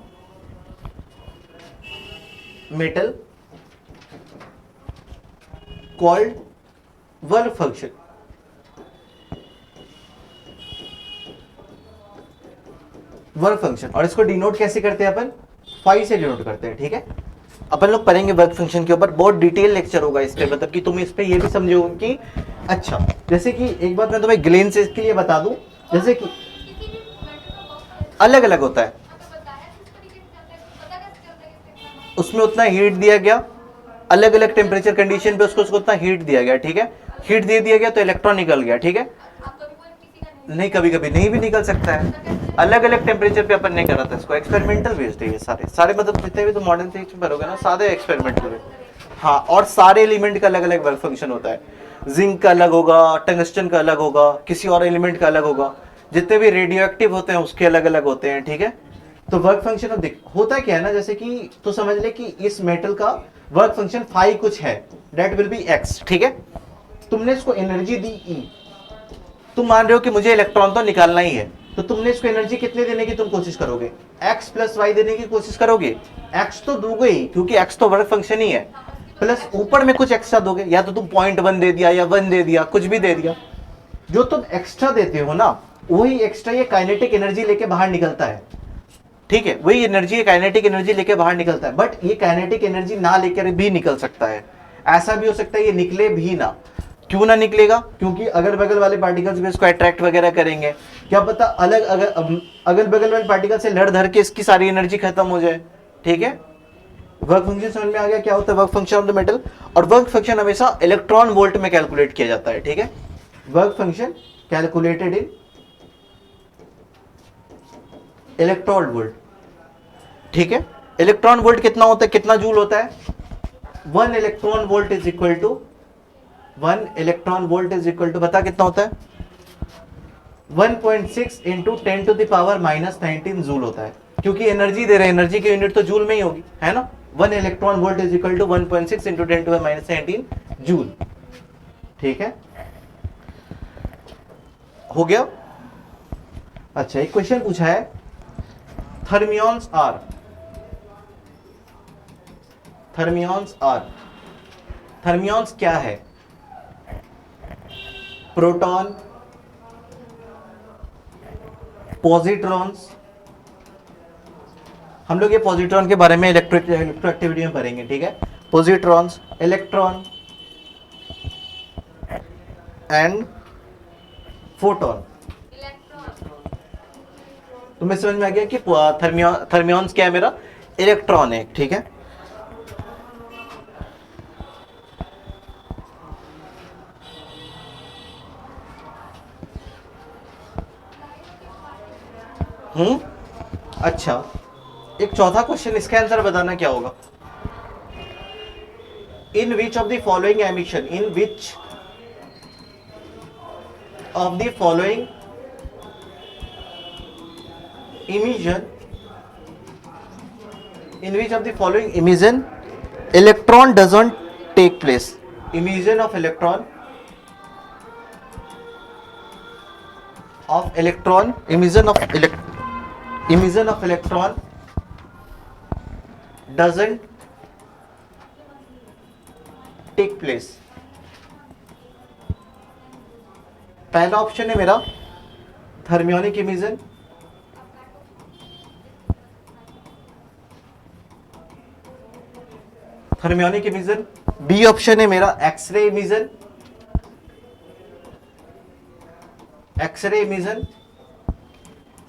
metal called work function. Work function. और इसको denote कैसे करते हैं अपन? Phi से denote करते हैं. ठीक है, अपन लोग पढ़ेंगे वर्क फंक्शन के ऊपर, बहुत डिटेल लेक्चर होगा इस पे, मतलब कि तुम इस पे ये भी समझोगे कि अच्छा, जैसे कि एक बात मैं तुम्हें ग्लेन से इसके लिए बता दूं, जैसे कि अलग अलग होता है, उसमें उतना हीट दिया गया, अलग अलग टेम्परेचर कंडीशन पे उसको उतना हीट दिया गया. ठीक है, हीट दे दिया गया तो इलेक्ट्रॉन निकल गया. ठीक है, नहीं कभी कभी नहीं भी निकल सकता है. अलग अलग टेम्परेचर पे अपन ने करा था इसको, एक्सपेरिमेंटल बेस्ड है ये सारे मतलब जितने भी तुम मॉडर्न फिजिक्स में भरोगे ना, सारे एक्सपेरिमेंटल है. हाँ, और सारे एलिमेंट का अलग अलग वर्क फंक्शन होता है. जिंक का अलग होगा, टंगस्टन का अलग होगा, किसी और एलिमेंट का अलग होगा, जितने भी रेडियो एक्टिव होते हैं उसके अलग अलग होते हैं. ठीक है, तो वर्क फंक्शन अब देख होता क्या है ना, जैसे कि तो समझ ले कि इस मेटल का वर्क फंक्शन फाई कुछ है, दैट विल बी एक्स. ठीक है, तुमने इसको एनर्जी दी ई, तुम मान रहे हो कि मुझे इलेक्ट्रॉन तो निकालना ही है, तो तुमने इसको एनर्जी कितने देने की तुम कोशिश करोगे? x प्लस वाई देने की कोशिश करोगे. x तो दोगे ही, क्योंकि x तो वर्क फंक्शन ही है, प्लस ऊपर में कुछ एक्स्ट्रा दोगे, या तो तुम 0.1 दे दिया या 1 दे दिया, कुछ भी दे दिया. जो तुम एक्स्ट्रा देते हो ना, वही एक्स्ट्रा ये काइनेटिक एनर्जी लेके बाहर निकलता है. ठीक है, वही एनर्जी काइनेटिक एनर्जी लेके बाहर निकलता है. बट ये काइनेटिक एनर्जी ना लेकर भी निकल सकता है. ऐसा भी हो सकता है ये निकले भी ना. क्यों ना निकलेगा? क्योंकि अगल बगल वाले पार्टिकल्स भी इसको अट्रैक्ट वगैरह करेंगे. क्या पता अगल बगल वाले पार्टिकल से लड़ धर के इसकी सारी एनर्जी खत्म हो जाए. ठीक है, वर्क फंक्शन समझ में आ गया क्या होता है work function of the metal? और वर्क फंक्शन हमेशा इलेक्ट्रॉन वोल्ट में कैलकुलेट किया जाता है. ठीक है, work function calculated in electron volt. ठीक है, इलेक्ट्रॉन वोल्ट कितना होता है, कितना जूल होता है? 1 electron volt is equal to 1 electron volt is equal to, बता कितना होता है? 1.6 into 10 to the power -19 joule होता है, क्योंकि एनर्जी दे रहे हैं, एनर्जी की यूनिट तो जूल में ही होगी, है ना. 1 electron volt is equal to 1.6 into 10 to the -19 joule. ठीक है, हो गया. अच्छा, एक क्वेश्चन पूछा है, थर्मियॉन्स आर थर्मियॉन्स क्या है? Proton, positrons. हम लोग ये पॉजिट्रॉन के बारे में इलेक्ट्रोएक्टिविटी में पढ़ेंगे. ठीक है, पॉजिट्रॉन्स, इलेक्ट्रॉन एंड फोटोन. तुम्हें समझ में आ गया कि थर्मियॉन्स क्या है? मेरा इलेक्ट्रॉन है. ठीक है, अच्छा, एक चौथा क्वेश्चन, इसका आंसर बताना क्या होगा? In which of the following emission, in which of the following emission, in which of the following emission electron doesn't take place? Emission of electron doesn't take place. पहला ऑप्शन है मेरा thermionic emission, B option है मेरा x ray emission,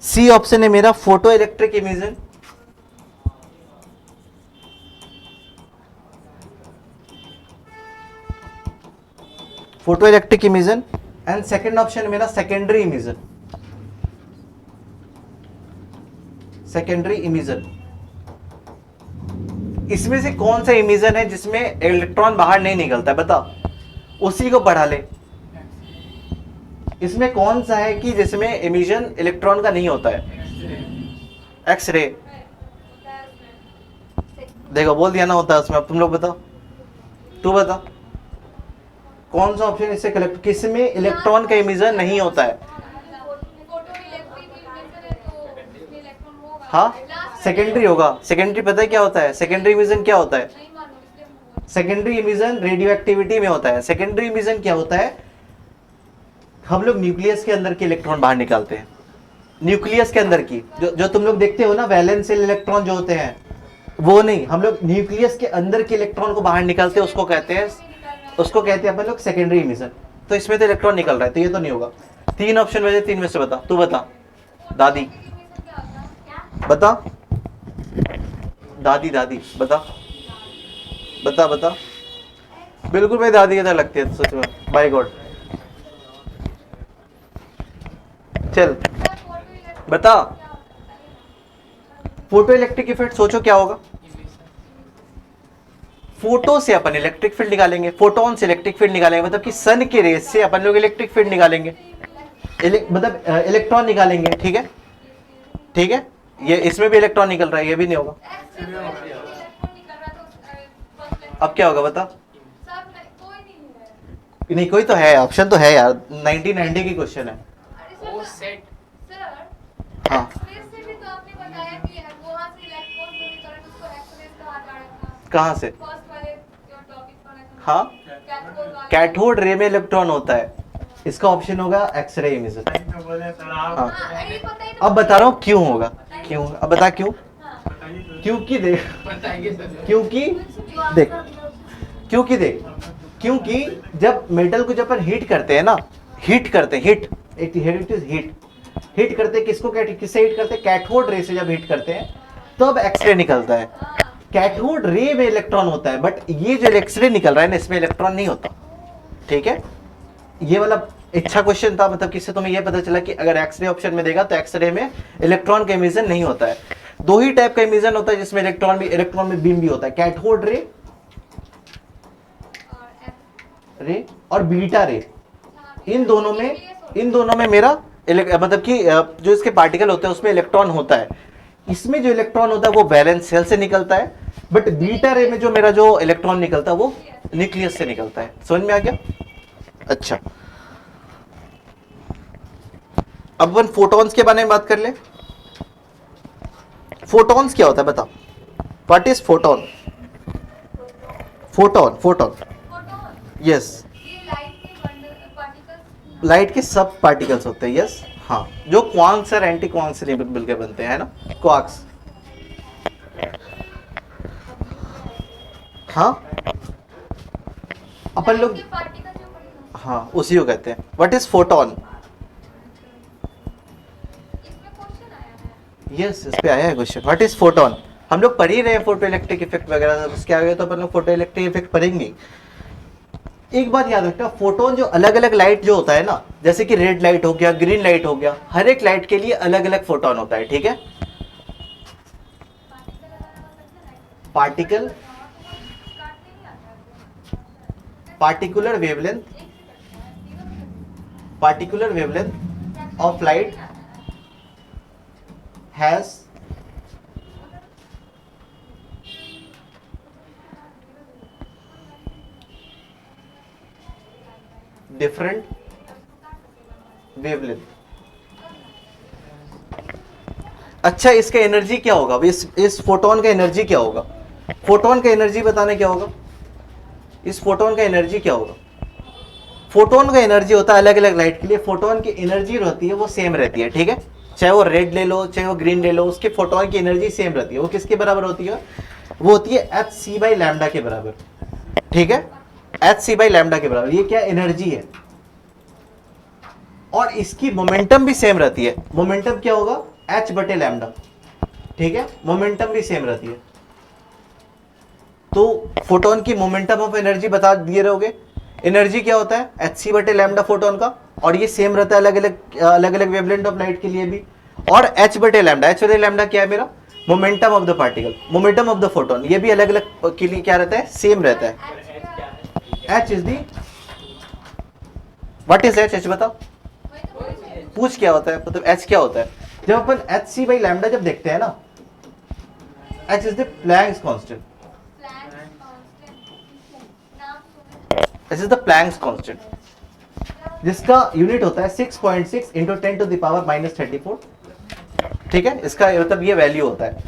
C option है मेरा photo electric emission, photo electric emission, and second option है मेरा secondary emission, secondary emission. इसमें से कौन सा इमिशन है जिसमें इलेक्ट्रॉन बाहर नहीं निकलता है, बता, उसी को पढ़ा ले। इसमें कौन सा है कि जिसमें इमिशन इलेक्ट्रॉन का नहीं होता है? एक्सरे। देखो बोल दिया ना होता है उसमें। अब तुम लोग बताओ, तू बता कौन सा ऑप्शन इससे कलेक्ट, किसमें इलेक्ट्रॉन का इमिशन नहीं होता है? हाँ सेकेंडरी होगा। सेकेंडरी पता है क्या होता है? सेकेंडरी इमिशन क्या होता है? सेकेंडरी इमिशन रेडियो एक्टिविटी में होता है। सेकेंडरी इमिशन क्या होता है? हम लोग न्यूक्लियस के अंदर के इलेक्ट्रॉन बाहर निकालते हैं, न्यूक्लियस के अंदर की जो तुम लोग देखते हो ना वैलेंशियल इलेक्ट्रॉन जो होते हैं, वो नहीं, हम लोग न्यूक्लियस के अंदर के इलेक्ट्रॉन को बाहर निकालते हैं, उसको कहते हैं अपन लोग सेकेंडरी इमिशन। तो इसमें तो इलेक्ट्रॉन निकल रहा है, तो ये तो नहीं होगा। तीन ऑप्शन में से तीन में से बता, तू बता दादी, बता दादी, दादी बता बता बता। बिल्कुल मेरी दादी की तरह लगती है सच में, बाय गॉड। चल बता, फोटो इलेक्ट्रिक इफेक्ट सोचो क्या होगा? फोटो से अपन इलेक्ट्रिक फील्ड निकालेंगे, फोटोन से इलेक्ट्रिक फील्ड निकालेंगे, मतलब कि सन के रेज से अपन लोग इलेक्ट्रिक फील्ड निकालेंगे, मतलब इलेक्ट्रॉन निकालेंगे। ठीक है, ठीक है, ये इसमें भी इलेक्ट्रॉन निकल रहा है, ये भी नहीं होगा। अब क्या होगा बता? नहीं कोई तो है, ऑप्शन तो है यार, 1990 की क्वेश्चन है। हाँ कहाँ से? हाँ कैथोड रे में इलेक्ट्रॉन होता है, इसका ऑप्शन होगा एक्सरे इमिशन। हाँ अब बता रहा हूँ क्यों होगा, क्यों, अब बता क्यों? क्योंकि देख, क्योंकि जब मेटल को जब अपन हीट करते हैं ना, हीट करते हैं, हीट करते हैं किसको, किससे हीट करते हैं? कैथोड रे से जब हीट करते हैं तब एक्सरे निकलता है। कैथोड रे में इलेक्ट्रॉन होता है, बट ये जो एक्सरे निकल रहा है ना, इसमें इलेक्ट्रॉन नहीं होता। ठीक है, ये वाला अच्छा क्वेश्चन था, मतलब किससे तुम्हें ये पता चला कि अगर एक्सरे ऑप्शन में देगा तो एक्सरे में इलेक्ट्रॉन का इमिशन नहीं होता है। दो ही टाइप का इमिशन होता है जिसमें इलेक्ट्रॉन में बीम भी होता है, कैथोड रे और बीटा रे। इन दोनों में मेरा मतलब कि जो इसके पार्टिकल होते हैं उसमें इलेक्ट्रॉन होता है। इसमें जो इलेक्ट्रॉन होता है वो वैलेंस शेल से निकलता है, बट बीटा रे में जो मेरा जो इलेक्ट्रॉन निकलता है वो न्यूक्लियस से निकलता है। समझ में आ गया? अच्छा, अब अपन फोटॉन्स के बारे में बात कर ले। फोटॉन्स क्या होता है बता? What is photon? Photon yes, light के सब पार्टिकल्स होते हैं। यस हाँ, जो क्वार्क्स और एंटी क्वार्क्स से मिलकर बनते हैं, है ना, क्वार्क्स। हाँ अपन लोग, हाँ उसी को कहते हैं। What is photon? यस इस पे आया है क्वेश्चन, व्हाट इज फोटॉन। हम लोग पढ़ ही रहे हैं फोटो इलेक्ट्रिक इफेक्ट वगैरह, उसके आगे तो अपन लोग फोटो इलेक्ट्रिक इफेक्ट पढ़ेंगे। एक बात याद रखना, फोटोन जो अलग अलग लाइट जो होता है ना, जैसे कि रेड लाइट हो गया, ग्रीन लाइट हो गया, हर एक लाइट के लिए अलग अलग फोटोन होता है। ठीक है, particular wavelength of light has different wavelength. अच्छा, इसका एनर्जी क्या होगा? इस फोटोन का एनर्जी क्या होगा? फोटोन का एनर्जी बताना क्या होगा? इस फोटोन का एनर्जी क्या होगा? फोटोन का एनर्जी होता है अलग अलग लाइट के लिए, फोटोन की एनर्जी रहती है वो सेम रहती है। ठीक है, चाहे वो रेड ले लो चाहे वो ग्रीन ले लो, उसके फोटोन की एनर्जी सेम रहती है। वो किसके बराबर होती है? वो होती है hc/λ के बराबर। ठीक है, hc/λ के बराबर। ये क्या एनर्जी है, और इसकी मोमेंटम भी सेम रहती है। मोमेंटम क्या होगा? एच बटे लैम्डा, ठीक है, मोमेंटम भी सेम रहती है। तो फोटोन की मोमेंटम ऑफ एनर्जी बता दिए रहोगे। एनर्जी क्या होता है, एच सी बटे लैम्डा फोटोन का, और ये सेम रहता है अलग अलग वेवलेंथ ऑफ लाइट के लिए भी। और एच बटे लैम्डा क्या है मेरा, momentum of the particle, momentum of the photon, ये भी अलग अलग के लिए क्या रहता है, सेम रहता है। H is the, what is H, H बताओ, पूछ क्या होता है, मतलब एच क्या होता है। जब अपन एच सी बाई लैम्डा जब देखते हैं ना, H is the Planck's constant, this is the Planck's constant, जिसका यूनिट होता है 6.6 इंटू 10 टू द पावर -34, ठीक है, इसका मतलब ये वैल्यू होता है।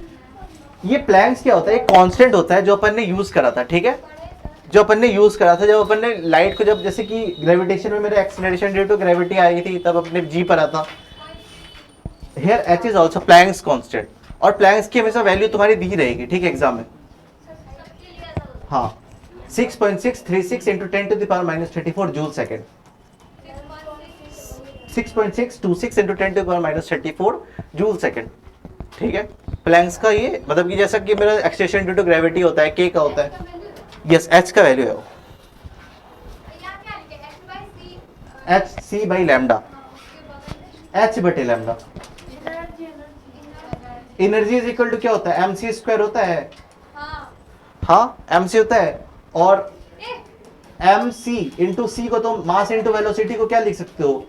ये प्लैंक्स क्या होता है, एक कांस्टेंट होता है जो अपन ने यूज करा था, ठीक है, जो अपन ने यूज करा था जब अपन ने लाइट को, जब जैसे कि ग्रेविटेशन में मेरे एक्सेलरेशन ड्यू टू ग्रेविटी आई थी, तब अपने जी पर आता। Here H is also Planck's constant, और प्लैंक्स की हमेशा वैल्यू तुम्हारी दी रहेगी, ठीक है, एग्जाम में। हाँ, 6.636 into 10 to the power -34 joule second, 6.626 into 10 to the power -34 joule second, ठीक है। प्लैंक्स का ये मतलब कि जैसा कि मेरा एक्सेलरेशन ड्यू टू ग्रेविटी होता है, के का होता है, यस, एच का वैल्यू है वो, H C by lambda, H बटे lambda. Energy is equal to क्या होता है, एम सी स्क्वायर होता है, हाँ एम सी होता है, और एम सी इंटू सी को तो मास इंटू वेलोसिटी को क्या लिख सकते हो,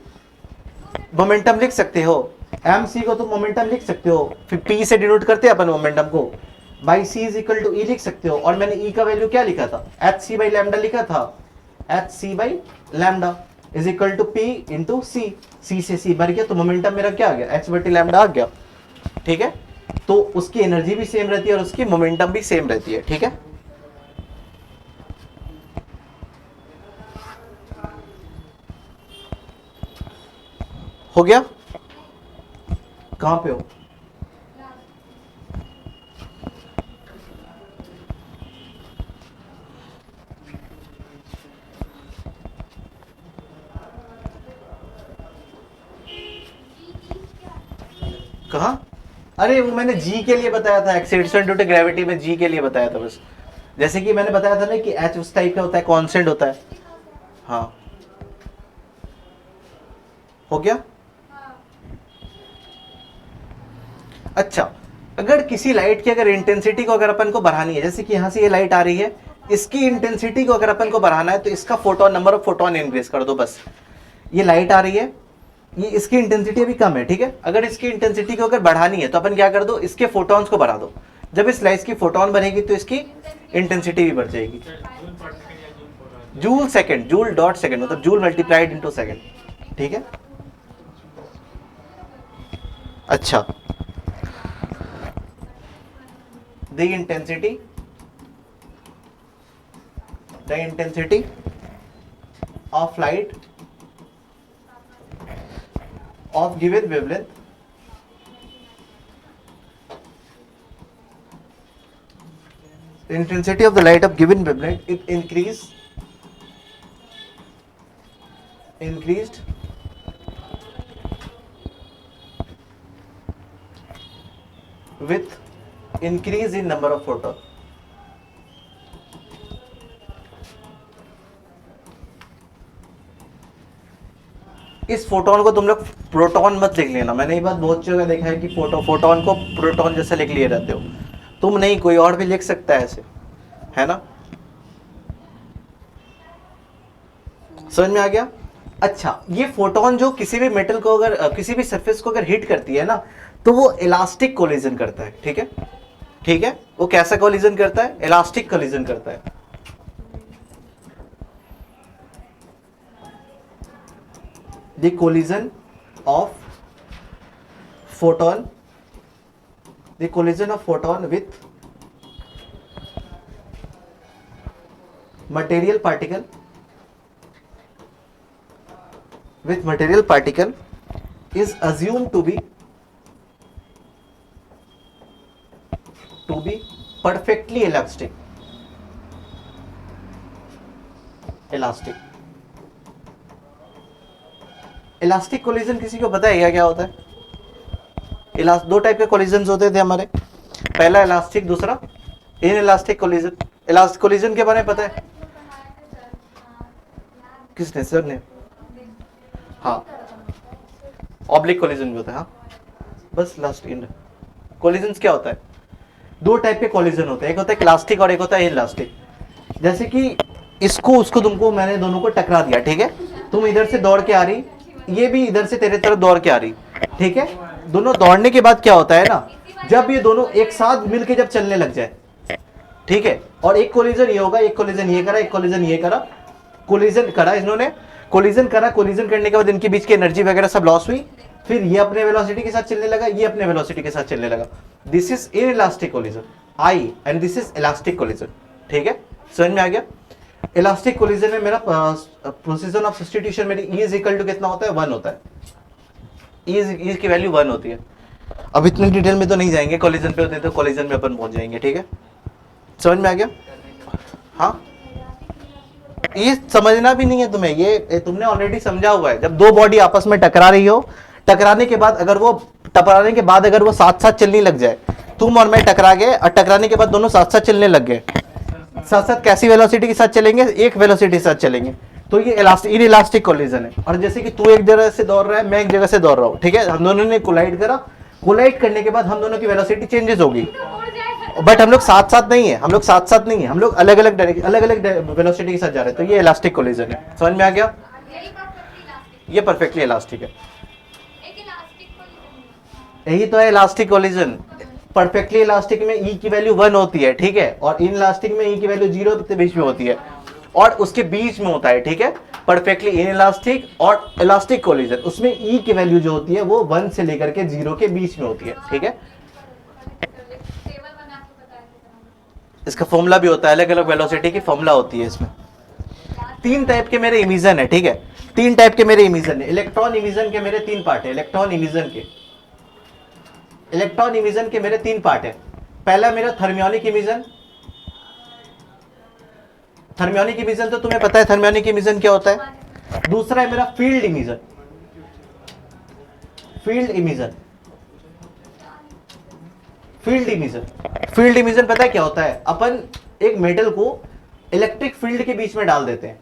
मोमेंटम लिख सकते हो। एम सी को तो मोमेंटम लिख सकते हो, फिर पी से डिनोट करते हैं अपन मोमेंटम को, by C is equal to E लिख सकते हो। और मैंने ई का वैल्यू क्या लिखा था, एच सी बाई लैम्डा लिखा था, H C by lambda is equal to P into C, C से सी भर गया तो मोमेंटम मेरा क्या आ गया, एच बटी लैम्डा आ गया, ठीक है। तो उसकी एनर्जी भी सेम रहती है और उसकी मोमेंटम भी सेम रहती है, ठीक है। हो गया, कहां पे हो, कहा, अरे वो मैंने जी के लिए बताया था, एक्सेलरेशन ड्यू टू ग्रेविटी में जी के लिए बताया था बस। जैसे कि मैंने बताया था ना कि एच उस टाइप का होता है, कांस्टेंट होता है। हाँ, हो गया। अच्छा, अगर किसी लाइट की अगर इंटेंसिटी को अगर अपन को बढ़ानी है, जैसे कि यहां से ये लाइट आ रही है, इसकी इंटेंसिटी को अगर अपन को बढ़ाना है तो इसका photon, number of photon increase कर दो बस। ये लाइट आ रही है, ये इसकी इंटेंसिटी अभी कम है, ठीक है, अगर इसकी इंटेंसिटी को अगर बढ़ानी है तो अपन क्या कर दो, इसके फोटॉन्स को बढ़ा दो। जब इस लाइट की फोटोन बढ़ेगी तो इसकी इंटेंसिटी भी बढ़ जाएगी। Joule second, joule dot second मतलब जूल मल्टीप्लाइड इनटू सेकंड, ठीक है। अच्छा, the intensity of light of given wavelength the intensity of the light of given wavelength it increased with increase in number of photon। इस photon को तुम लोग proton मत लिख लेना, मैंने ये बात बहुत जगह देखा है कि फोटोन को प्रोटॉन जैसे लिख लिए रहते हो तुम, नहीं, कोई और भी लिख सकता है ऐसे, है ना, समझ में आ गया। अच्छा, ये फोटोन जो किसी भी मेटल को अगर किसी भी सरफेस को अगर हिट करती है ना तो वो इलास्टिक कोलिजन करता है, ठीक है, ठीक है, वो कैसा कोलिजन करता है, इलास्टिक कोलिजन करता है। The collision of photon with material particle is assumed to be perfectly elastic। Elastic collision किसी को पता है क्या क्या होता है? दो टाइप के कोलिजन होते थे हमारे, पहला इलास्टिक, दूसरा in elastic collision. Elastic collision के बारे में पता है किसने, सर ने? हाँ, ऑब्लिक कोलिजन भी होता है। हाँ बस लास्ट इन कोलिजन क्या होता है, दो टाइप के कोलिजन होते हैं, एक होता है इलास्टिक और एक होता है इलास्टिक। जैसे कि इसको उसको तुमको मैंने दोनों को टकरा दिया, ठीक है, तुम इधर से दौड़ के आ रही, ये भी इधर से तेरे तरफ दौड़ के आ रही, ठीक है। दोनों दौड़ने के बाद क्या होता है ना, जब ये दोनों एक साथ मिलके जब चलने लग जाए, ठीक है, और एक कोलिजन ये होगा, एक कोलिजन ये करा, एक कोलिजन ये करा, कोलिजन करा इन्होंने, कोलिजन करा, कोलिजन करने के बाद इनके बीच की एनर्जी वगैरह सब लॉस हुई, फिर ये अपने वेलोसिटी के साथ चलने लगा, ये अपने वेलोसिटी के साथ चलने लगा। This is inelastic collision I and this is elastic collision, ठीक है, समझ में आ गया। इलास्टिक कोलिजन में मेरा प्रोसीजन ऑफ सब्स्टिट्यूशन मेरी E इज इक्वल टू कितना होता है, 1 होता है, E की वैल्यू 1 होती है। अब इतनी डिटेल में तो नहीं जाएंगे, कोलिजन पे होते तो कोलिजन में अपन पहुंच जाएंगे, ठीक है, समझ में आ गया। हाँ ये समझना भी नहीं है तुम्हें, ये तुमने ऑलरेडी समझा हुआ है। जब दो बॉडी आपस में टकरा रही हो, टकराने के बाद अगर वो साथ साथ चलने लग जाए, तुम और मैं टकरा गए और टकराने के बाद दोनों साथ साथ चलने लग गए, साथ साथ कैसी वेलोसिटी के साथ चलेंगे, एक वेलोसिटी के साथ चलेंगे, तो ये इलास्टिक कोलिजन है। और जैसे कि तू एक जगह से दौड़ रहा है, मैं एक जगह से दौड़ रहा हूँ, ठीक है, हम दोनों ने कोलाइड करा, कोलाइड करने के बाद हम दोनों की वेलोसिटी चेंजेस होगी, बट हम लोग साथ साथ नहीं है, हम लोग साथ साथ नहीं है, हम लोग अलग अलग वेलोसिटी के साथ जा रहे हैं, तो ये इलास्टिक कोलिजन है। समझ में आ गया, ये परफेक्टली इलास्टिक है, यही तो है इलास्टिक कोलिजन। परफेक्टली इलास्टिक में E की वैल्यू 1 होती है, ठीक है, और इन इलास्टिक में E की वैल्यू 0 के बीच में होती है और उसके बीच में होता है, ठीक है। परफेक्टली इन इलास्टिक और इलास्टिक कोलिजन, उसमें E की वैल्यू जो होती है वो 1 से लेकर के 0 के बीच में होती है, ठीक है। इसका फॉर्मूला भी होता है, अलग अलग वेलोसिटी की फॉर्मूला होती है इसमें। 3 टाइप के मेरे इमिशन है, ठीक है, 3 टाइप के मेरे इमिशन है। इलेक्ट्रॉन इमिशन के मेरे 3 पार्ट है, इलेक्ट्रॉन इमिशन के मेरे 3 पार्ट है। पहला मेरा थर्मियोनिक इमिशन। थर्मियोनिक इमिशन तो तुम्हें पता है थर्मियोनिक इमिशन क्या होता है। दूसरा है मेरा फील्ड इमिशन। फील्ड इमिशन पता है क्या होता है, अपन एक मेटल को इलेक्ट्रिक फील्ड के बीच में डाल देते हैं।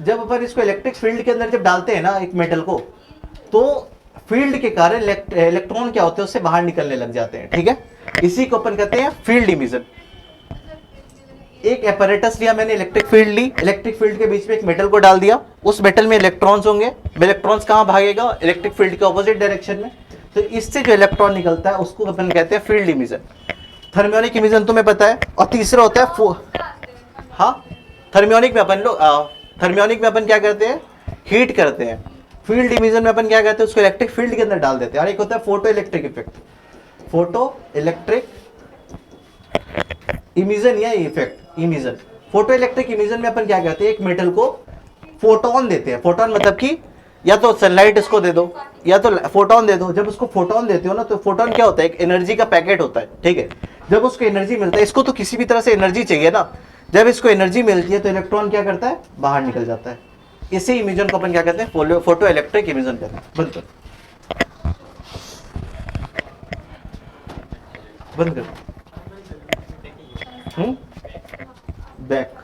जब अपन इसको इलेक्ट्रिक फील्ड के अंदर जब डालते हैं ना एक मेटल को, तो फील्ड के कारण इलेक्ट्रॉन क्या होते हैं उससे बाहर निकलने लग जाते हैं, ठीक है। इसी को अपन कहते हैं फील्ड इमिशन। एक एपरेटस लिया मैंने, इलेक्ट्रिक फील्ड ली, इलेक्ट्रिक फील्ड के बीच में एक मेटल को डाल दिया, उस मेटल में इलेक्ट्रॉन्स होंगे, इलेक्ट्रॉन्स कहां भागेगा, इलेक्ट्रिक फील्ड के ऑपोजिट डायरेक्शन में, तो इससे जो इलेक्ट्रॉन निकलता है उसको अपन कहते हैं फील्ड इमिशन। थर्मियोनिक इमिशन तुम्हें पता है। और तीसरा होता है हाँ, थर्मियोनिक में अपन क्या करते हैं, हीट करते हैं। फील्ड इमिशन में अपन क्या कहते हैं, उसको इलेक्ट्रिक फील्ड के अंदर डाल देते हैं। और एक होता है photo electric effect, photo electric emission या effect emission. Photo electric emission में अपन क्या कहते हैं, एक मेटल को फोटोन देते हैं। फोटोन मतलब कि या तो सनलाइट इसको दे दो या तो फोटोन दे दो। जब उसको फोटोन देते हो ना, तो फोटोन क्या होता है, एक एनर्जी का पैकेट होता है, ठीक है। जब उसको एनर्जी मिलता है, इसको तो किसी भी तरह से एनर्जी चाहिए ना, जब इसको एनर्जी मिलती है तो इलेक्ट्रॉन क्या करता है, बाहर निकल जाता है। इसी इमिशन को अपन क्या कहते हैं, फोटो इलेक्ट्रिक इमिशन कहते हैं। बंद कर बैक